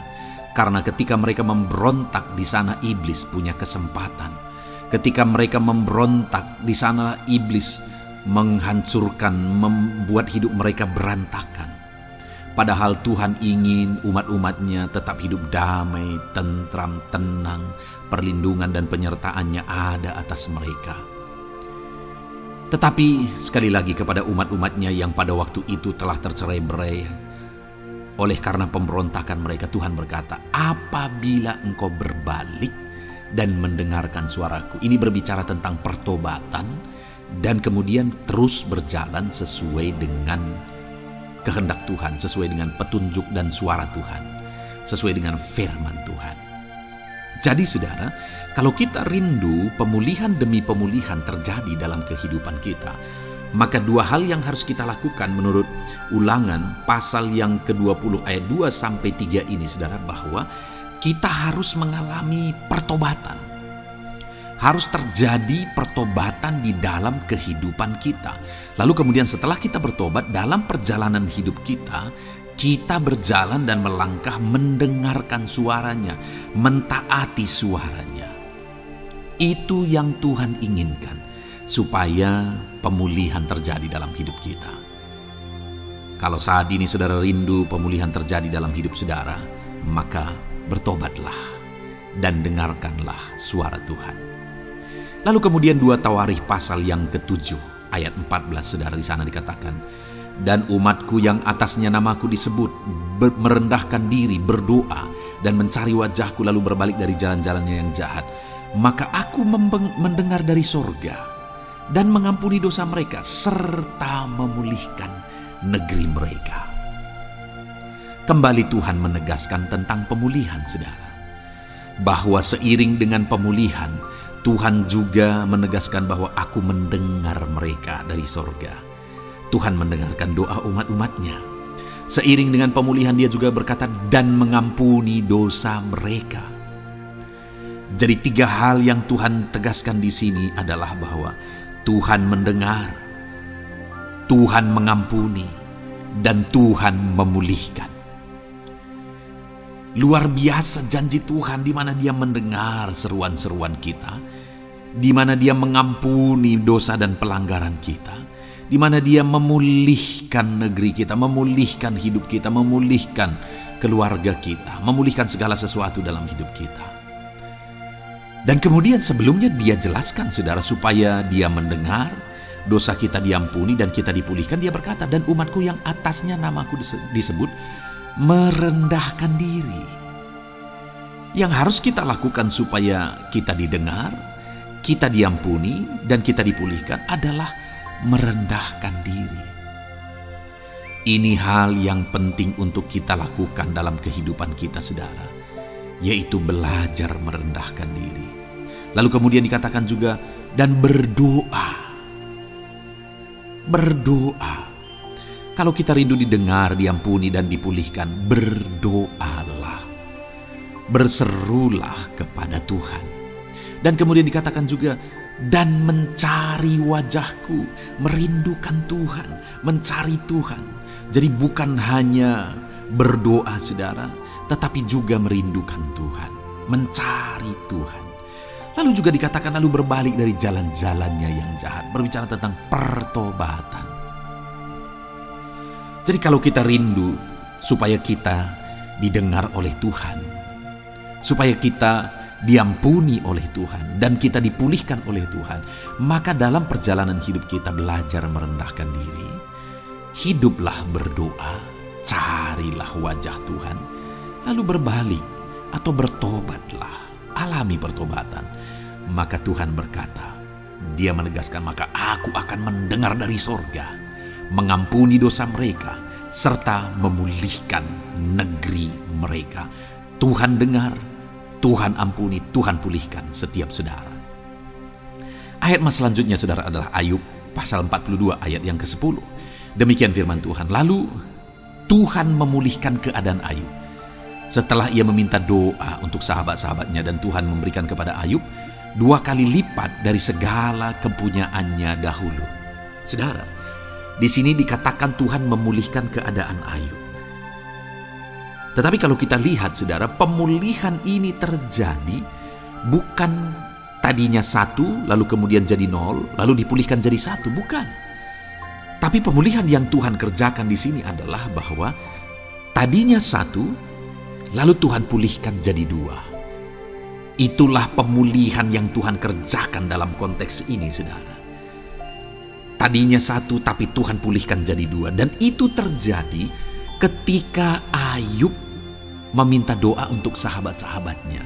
Karena ketika mereka memberontak, di sana iblis punya kesempatan. Ketika mereka memberontak, di sana iblis menghancurkan, membuat hidup mereka berantakan. Padahal Tuhan ingin umat-umatnya tetap hidup damai, tentram, tenang, perlindungan dan penyertaan-Nya ada atas mereka. Tetapi sekali lagi kepada umat-umatnya yang pada waktu itu telah tercerai-berai oleh karena pemberontakan mereka, Tuhan berkata, apabila engkau berbalik dan mendengarkan suaraku. Ini berbicara tentang pertobatan dan kemudian terus berjalan sesuai dengan kehendak Tuhan, sesuai dengan petunjuk dan suara Tuhan, sesuai dengan firman Tuhan. Jadi saudara, kalau kita rindu pemulihan demi pemulihan terjadi dalam kehidupan kita, maka dua hal yang harus kita lakukan menurut Ulangan pasal yang ke-20 ayat 2 sampai 3 ini, saudara, bahwa kita harus mengalami pertobatan. Harus terjadi pertobatan di dalam kehidupan kita. Lalu kemudian setelah kita bertobat, dalam perjalanan hidup kita, kita berjalan dan melangkah mendengarkan suaranya, mentaati suaranya. Itu yang Tuhan inginkan, supaya pemulihan terjadi dalam hidup kita. Kalau saat ini saudara rindu pemulihan terjadi dalam hidup saudara, maka bertobatlah dan dengarkanlah suara Tuhan. Lalu kemudian 2 Tawarikh pasal yang ke-7 ayat 14, saudara, di sana dikatakan, dan umatku yang atasnya namaku disebut merendahkan diri, berdoa dan mencari wajahku lalu berbalik dari jalan-jalannya yang jahat, maka aku mendengar dari sorga dan mengampuni dosa mereka serta memulihkan negeri mereka. Kembali Tuhan menegaskan tentang pemulihan, saudara, bahwa seiring dengan pemulihan Tuhan juga menegaskan bahwa aku mendengar mereka dari sorga. Tuhan mendengarkan doa umat-umatnya. Seiring dengan pemulihan dia juga berkata, dan mengampuni dosa mereka. Jadi 3 hal yang Tuhan tegaskan di sini adalah bahwa Tuhan mendengar, Tuhan mengampuni, dan Tuhan memulihkan. Luar biasa janji Tuhan, di mana Dia mendengar seruan-seruan kita, di mana Dia mengampuni dosa dan pelanggaran kita, di mana Dia memulihkan negeri kita, memulihkan hidup kita, memulihkan keluarga kita, memulihkan segala sesuatu dalam hidup kita. Dan kemudian sebelumnya Dia jelaskan, saudara, supaya Dia mendengar, dosa kita diampuni dan kita dipulihkan. Dia berkata, dan umatku yang atasnya namaku disebut merendahkan diri. Yang harus kita lakukan supaya kita didengar, kita diampuni, dan kita dipulihkan adalah merendahkan diri. Ini hal yang penting untuk kita lakukan dalam kehidupan kita, saudara, yaitu belajar merendahkan diri. Lalu kemudian dikatakan juga, dan berdoa. Berdoa. Kalau kita rindu didengar, diampuni, dan dipulihkan, berdoalah. Berserulah kepada Tuhan. Dan kemudian dikatakan juga, dan mencari wajahku, merindukan Tuhan, mencari Tuhan. Jadi bukan hanya berdoa, saudara, tetapi juga merindukan Tuhan, mencari Tuhan. Lalu juga dikatakan, lalu berbalik dari jalan-jalannya yang jahat. Berbicara tentang pertobatan. Jadi kalau kita rindu supaya kita didengar oleh Tuhan, supaya kita diampuni oleh Tuhan, dan kita dipulihkan oleh Tuhan, maka dalam perjalanan hidup kita belajar merendahkan diri. Hiduplah berdoa, carilah wajah Tuhan, lalu berbalik atau bertobatlah, alami pertobatan. Maka Tuhan berkata, Dia menegaskan, maka aku akan mendengar dari sorga, mengampuni dosa mereka, serta memulihkan negeri mereka. Tuhan dengar, Tuhan ampuni, Tuhan pulihkan setiap saudara. Ayat mas selanjutnya, saudara, adalah Ayub pasal 42 ayat yang ke-10. Demikian firman Tuhan. Lalu Tuhan memulihkan keadaan Ayub setelah ia meminta doa untuk sahabat-sahabatnya, dan Tuhan memberikan kepada Ayub 2 kali lipat dari segala kepunyaannya dahulu. Saudara, di sini dikatakan Tuhan memulihkan keadaan Ayub. Tetapi kalau kita lihat, saudara, pemulihan ini terjadi bukan tadinya 1, lalu kemudian jadi 0, lalu dipulihkan jadi 1, bukan. Tapi pemulihan yang Tuhan kerjakan di sini adalah bahwa tadinya 1, lalu Tuhan pulihkan jadi 2. Itulah pemulihan yang Tuhan kerjakan dalam konteks ini, saudara. Tadinya 1, tapi Tuhan pulihkan jadi 2. Dan itu terjadi ketika Ayub meminta doa untuk sahabat-sahabatnya.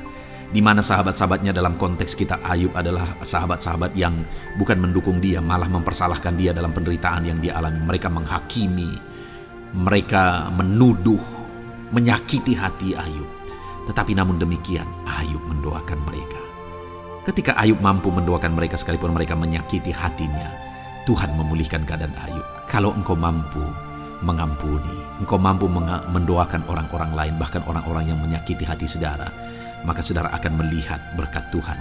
Di mana sahabat-sahabatnya dalam konteks kita, Ayub adalah sahabat-sahabat yang bukan mendukung dia, malah mempersalahkan dia dalam penderitaan yang dia alami. Mereka menghakimi, mereka menuduh, menyakiti hati Ayub. Tetapi namun demikian, Ayub mendoakan mereka. Ketika Ayub mampu mendoakan mereka sekalipun mereka menyakiti hatinya, Tuhan memulihkan keadaan Ayub. Kalau engkau mampu mengampuni, engkau mampu mendoakan orang-orang lain, bahkan orang-orang yang menyakiti hati saudara, maka saudara akan melihat berkat Tuhan,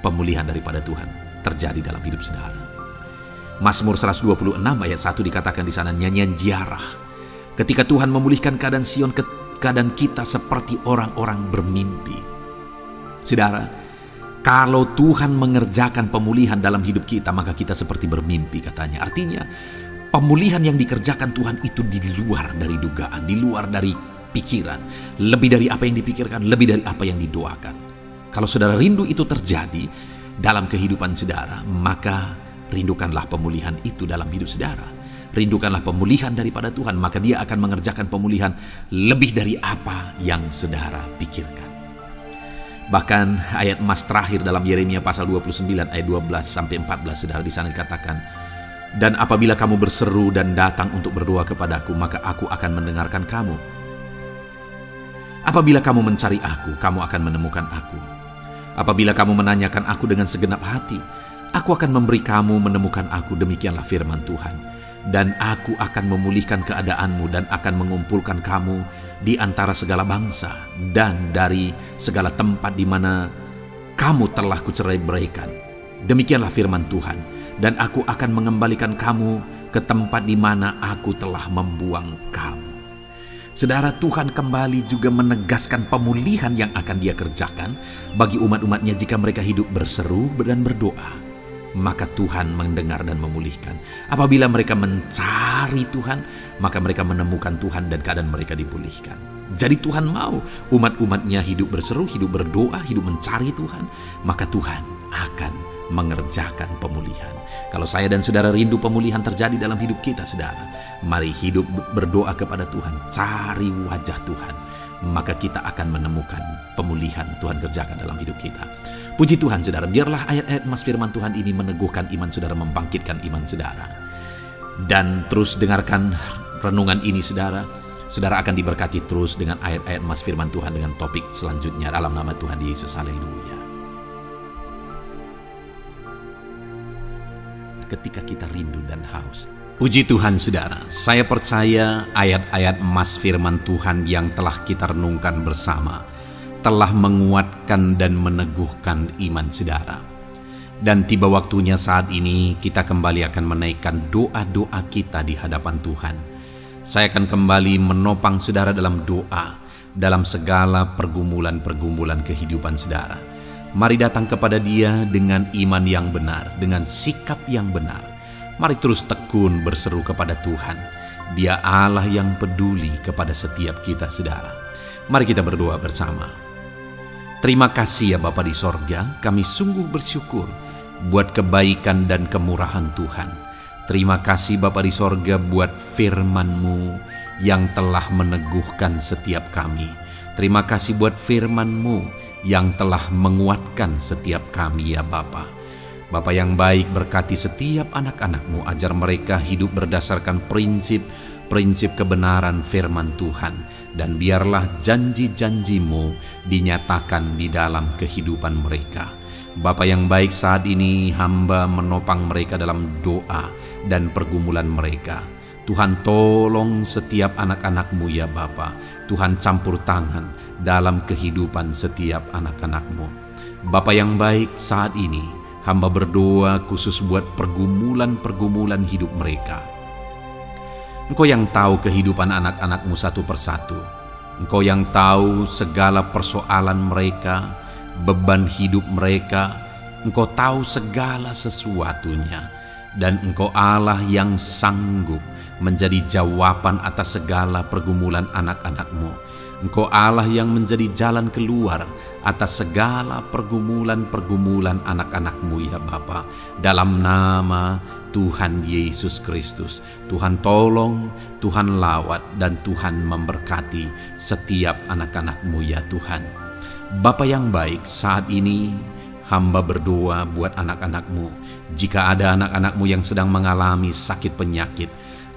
pemulihan daripada Tuhan terjadi dalam hidup saudara. Mazmur 126 ayat 1 dikatakan di sana, nyanyian ziarah. Ketika Tuhan memulihkan keadaan Sion, keadaan kita seperti orang-orang bermimpi. Saudara, kalau Tuhan mengerjakan pemulihan dalam hidup kita, maka kita seperti bermimpi, katanya. Artinya, pemulihan yang dikerjakan Tuhan itu di luar dari dugaan, di luar dari pikiran, lebih dari apa yang dipikirkan, lebih dari apa yang didoakan. Kalau saudara rindu itu terjadi dalam kehidupan saudara, maka rindukanlah pemulihan itu dalam hidup saudara. Rindukanlah pemulihan daripada Tuhan, maka Dia akan mengerjakan pemulihan lebih dari apa yang saudara pikirkan. Bahkan ayat emas terakhir dalam Yeremia pasal 29 ayat 12-14, saudara, di sana dikatakan, dan apabila kamu berseru dan datang untuk berdoa kepadaku, maka aku akan mendengarkan kamu. Apabila kamu mencari aku, kamu akan menemukan aku. Apabila kamu menanyakan aku dengan segenap hati, aku akan memberi kamu menemukan aku. Demikianlah firman Tuhan. dan aku akan memulihkan keadaanmu dan akan mengumpulkan kamu di antara segala bangsa dan dari segala tempat di mana kamu telah kucerai-beraikan. Demikianlah firman Tuhan, dan aku akan mengembalikan kamu ke tempat di mana aku telah membuang kamu. Saudara, Tuhan kembali juga menegaskan pemulihan yang akan Dia kerjakan bagi umat-umatnya jika mereka hidup berseru dan berdoa. Maka Tuhan mendengar dan memulihkan. Apabila mereka mencari Tuhan, maka mereka menemukan Tuhan dan keadaan mereka dipulihkan. Jadi Tuhan mau umat-umatnya hidup berseru, hidup berdoa, hidup mencari Tuhan, maka Tuhan akan mengerjakan pemulihan. Kalau saya dan saudara rindu pemulihan terjadi dalam hidup kita, saudara, mari hidup berdoa kepada Tuhan, cari wajah Tuhan, maka kita akan menemukan pemulihan Tuhan kerjakan dalam hidup kita. Puji Tuhan, saudara, biarlah ayat-ayat emas firman Tuhan ini meneguhkan iman saudara, membangkitkan iman saudara. Dan terus dengarkan renungan ini, saudara. Saudara akan diberkati terus dengan ayat-ayat emas firman Tuhan dengan topik selanjutnya dalam nama Tuhan Yesus. Haleluya. Ketika kita rindu dan haus. Puji Tuhan, saudara. Saya percaya ayat-ayat emas firman Tuhan yang telah kita renungkan bersama telah menguatkan dan meneguhkan iman saudara. Dan tiba waktunya saat ini kita kembali akan menaikkan doa-doa kita di hadapan Tuhan. Saya akan kembali menopang saudara dalam doa, dalam segala pergumulan-pergumulan kehidupan saudara. Mari datang kepada Dia dengan iman yang benar, dengan sikap yang benar. Mari terus tekun berseru kepada Tuhan. Dia Allah yang peduli kepada setiap kita, saudara. Mari kita berdoa bersama. Terima kasih ya Bapa di sorga, kami sungguh bersyukur buat kebaikan dan kemurahan Tuhan. Terima kasih Bapa di sorga buat firman-Mu yang telah meneguhkan setiap kami. Terima kasih buat firman-Mu yang telah menguatkan setiap kami ya Bapa. Bapa yang baik, berkati setiap anak-anak-Mu, ajar mereka hidup berdasarkan prinsip kebenaran firman Tuhan, dan biarlah janji-janji-Mu dinyatakan di dalam kehidupan mereka. Bapa yang baik, saat ini hamba menopang mereka dalam doa dan pergumulan mereka. Tuhan, tolong setiap anak-anak-Mu ya Bapa. Tuhan, campur tangan dalam kehidupan setiap anak-anak-Mu. Bapa yang baik, saat ini hamba berdoa khusus buat pergumulan-pergumulan hidup mereka. Engkau yang tahu kehidupan anak-anak-Mu satu persatu. Engkau yang tahu segala persoalan mereka, beban hidup mereka. Engkau tahu segala sesuatunya. Dan Engkau Allah yang sanggup menjadi jawaban atas segala pergumulan anak-anak-Mu. Engkau Allah yang menjadi jalan keluar atas segala pergumulan-pergumulan anak-anak-Mu ya Bapa. Dalam nama Tuhan Yesus Kristus, Tuhan tolong, Tuhan lawat, dan Tuhan memberkati setiap anak-anak-Mu ya Tuhan. Bapa yang baik, saat ini hamba berdoa buat anak-anak-Mu. Jika ada anak-anak-Mu yang sedang mengalami sakit penyakit,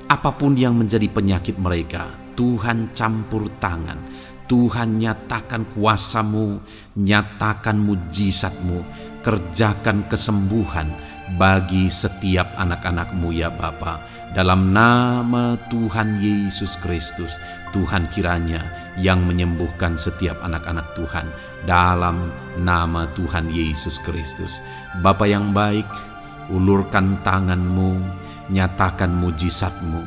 apapun yang menjadi penyakit mereka, Tuhan campur tangan, Tuhan nyatakan kuasa-Mu, nyatakan mujizat-Mu, kerjakan kesembuhan bagi setiap anak-anak-Mu ya Bapa. Dalam nama Tuhan Yesus Kristus, Tuhan kiranya yang menyembuhkan setiap anak-anak Tuhan dalam nama Tuhan Yesus Kristus. Bapa yang baik, ulurkan tangan-Mu, nyatakan mujizat-Mu,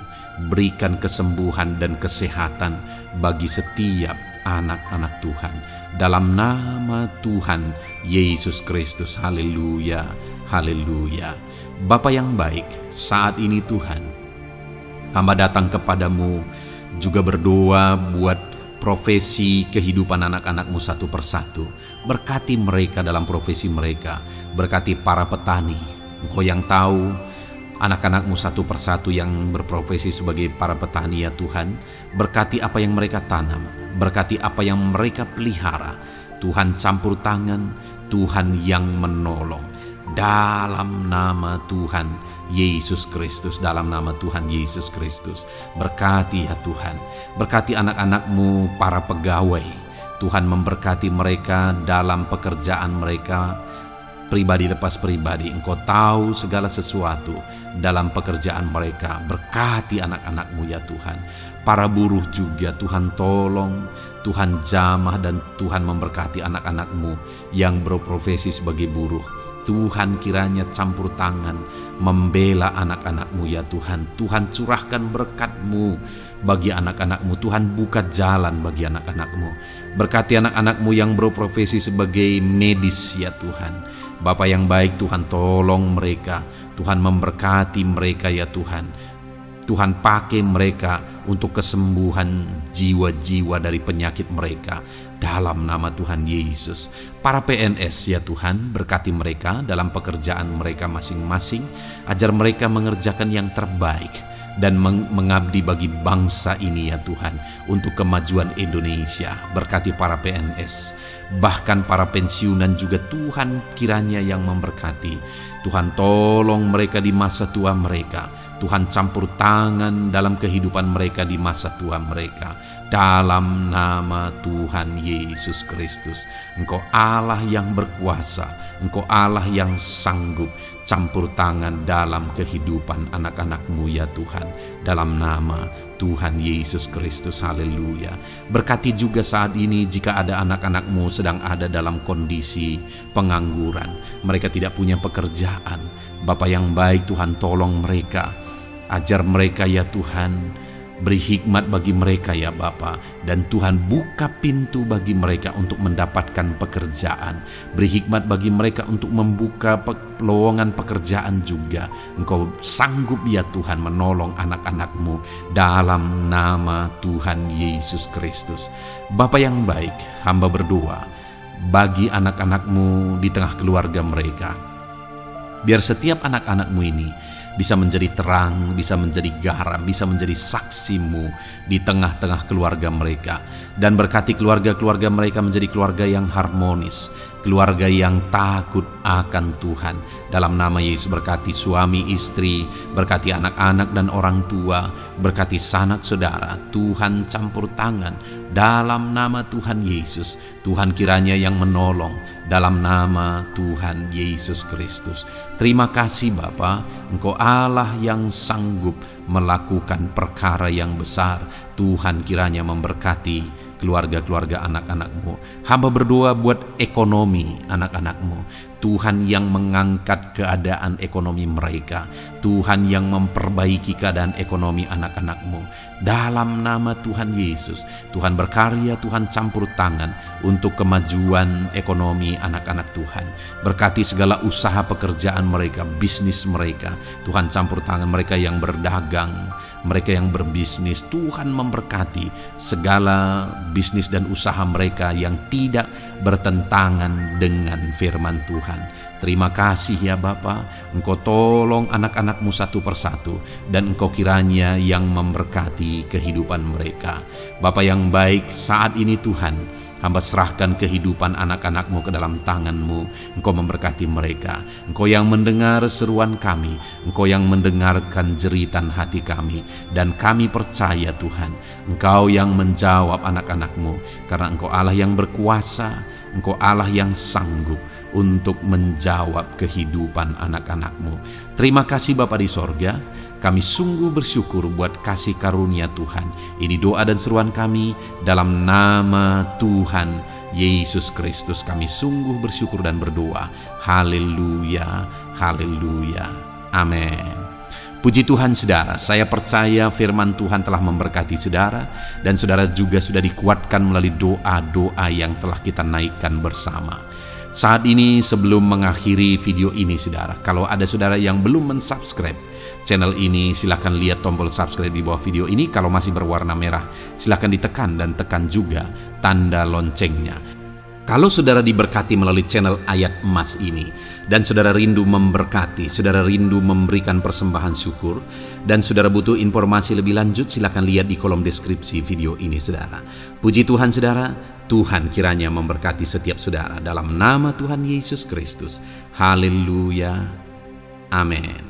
berikan kesembuhan dan kesehatan bagi setiap anak-anak Tuhan. Dalam nama Tuhan Yesus Kristus. Haleluya, haleluya. Bapa yang baik, saat ini Tuhan, hamba datang kepadamu juga berdoa buat profesi kehidupan anak-anak-Mu satu persatu. Berkati mereka dalam profesi mereka. Berkati para petani. Engkau yang tahu anak-anak-Mu satu persatu yang berprofesi sebagai para petani ya Tuhan. Berkati apa yang mereka tanam, berkati apa yang mereka pelihara. Tuhan campur tangan, Tuhan yang menolong. Dalam nama Tuhan Yesus Kristus, dalam nama Tuhan Yesus Kristus. Berkati ya Tuhan, berkati anak-anak-Mu para pegawai. Tuhan memberkati mereka dalam pekerjaan mereka. pribadi lepas pribadi. Engkau tahu segala sesuatu dalam pekerjaan mereka. Berkati anak-anak-Mu ya Tuhan. Para buruh juga Tuhan tolong, Tuhan jamah dan Tuhan memberkati anak-anak-Mu yang berprofesi sebagai buruh. Tuhan kiranya campur tangan membela anak-anak-Mu ya Tuhan. Tuhan curahkan berkat-Mu bagi anak-anak-Mu. Tuhan buka jalan bagi anak-anak-Mu. Berkati anak-anak-Mu yang berprofesi sebagai medis ya Tuhan. Bapa yang baik, Tuhan tolong mereka. Tuhan memberkati mereka ya Tuhan. Tuhan pakai mereka untuk kesembuhan jiwa-jiwa dari penyakit mereka dalam nama Tuhan Yesus. Para PNS ya Tuhan, berkati mereka dalam pekerjaan mereka masing-masing, ajar mereka mengerjakan yang terbaik dan mengabdi bagi bangsa ini ya Tuhan, untuk kemajuan Indonesia. Berkati para PNS, bahkan para pensiunan juga Tuhan kiranya yang memberkati. Tuhan tolong mereka di masa tua mereka. Tuhan campur tangan dalam kehidupan mereka di masa tua mereka. Dalam nama Tuhan Yesus Kristus. Engkau Allah yang berkuasa. Engkau Allah yang sanggup campur tangan dalam kehidupan anak-anak-Mu ya Tuhan. Dalam nama Tuhan Yesus Kristus, haleluya. Berkati juga saat ini jika ada anak-anak-Mu sedang ada dalam kondisi pengangguran. Mereka tidak punya pekerjaan. Bapa yang baik, Tuhan tolong mereka. Ajar mereka ya Tuhan. Beri hikmat bagi mereka ya Bapa. Dan Tuhan buka pintu bagi mereka untuk mendapatkan pekerjaan. Beri hikmat bagi mereka untuk membuka lowongan pekerjaan juga. Engkau sanggup ya Tuhan menolong anak-anak-Mu dalam nama Tuhan Yesus Kristus. Bapa yang baik, hamba berdoa bagi anak-anak-Mu di tengah keluarga mereka. Biar setiap anak-anak-Mu ini bisa menjadi terang, bisa menjadi garam, bisa menjadi saksi-Mu di tengah-tengah keluarga mereka. Dan berkati keluarga-keluarga mereka menjadi keluarga yang harmonis, keluarga yang takut akan Tuhan. Dalam nama Yesus, berkati suami istri, berkati anak-anak dan orang tua, berkati sanak saudara. Tuhan campur tangan dalam nama Tuhan Yesus. Tuhan kiranya yang menolong dalam nama Tuhan Yesus Kristus. Terima kasih Bapa, Engkau Allah yang sanggup melakukan perkara yang besar. Tuhan kiranya memberkati keluarga-keluarga anak-anak-Mu. Hamba berdoa buat ekonomi anak-anak-Mu. Tuhan yang mengangkat keadaan ekonomi mereka. Tuhan yang memperbaiki keadaan ekonomi anak-anak-Mu. Dalam nama Tuhan Yesus, Tuhan berkarya, Tuhan campur tangan untuk kemajuan ekonomi anak-anak Tuhan. Berkati segala usaha pekerjaan mereka, bisnis mereka. Tuhan campur tangan mereka yang berdagang, mereka yang berbisnis. Tuhan memberkati segala bisnis dan usaha mereka yang tidak bertentangan dengan firman Tuhan. Terima kasih ya Bapa, Engkau tolong anak-anak-Mu satu persatu, dan Engkau kiranya yang memberkati kehidupan mereka. Bapa yang baik, saat ini Tuhan, hamba serahkan kehidupan anak-anak-Mu ke dalam tangan-Mu. Engkau memberkati mereka. Engkau yang mendengar seruan kami, Engkau yang mendengarkan jeritan hati kami, dan kami percaya Tuhan, Engkau yang menjawab anak-anak-Mu, karena Engkau Allah yang berkuasa, Engkau Allah yang sanggup untuk menjawab kehidupan anak-anak-Mu. Terima kasih Bapa di sorga. Kami sungguh bersyukur buat kasih karunia Tuhan. Ini doa dan seruan kami dalam nama Tuhan Yesus Kristus. Kami sungguh bersyukur dan berdoa. Haleluya, haleluya, amin. Puji Tuhan saudara, saya percaya firman Tuhan telah memberkati saudara, dan saudara juga sudah dikuatkan melalui doa-doa yang telah kita naikkan bersama. Saat ini sebelum mengakhiri video ini saudara, kalau ada saudara yang belum mensubscribe channel ini, silakan lihat tombol subscribe di bawah video ini. Kalau masih berwarna merah, silakan ditekan dan tekan juga tanda loncengnya. Kalau saudara diberkati melalui channel Ayat Emas ini, dan saudara rindu memberkati, saudara rindu memberikan persembahan syukur, dan saudara butuh informasi lebih lanjut, silakan lihat di kolom deskripsi video ini saudara. Puji Tuhan saudara, Tuhan kiranya memberkati setiap saudara dalam nama Tuhan Yesus Kristus. Haleluya, amin.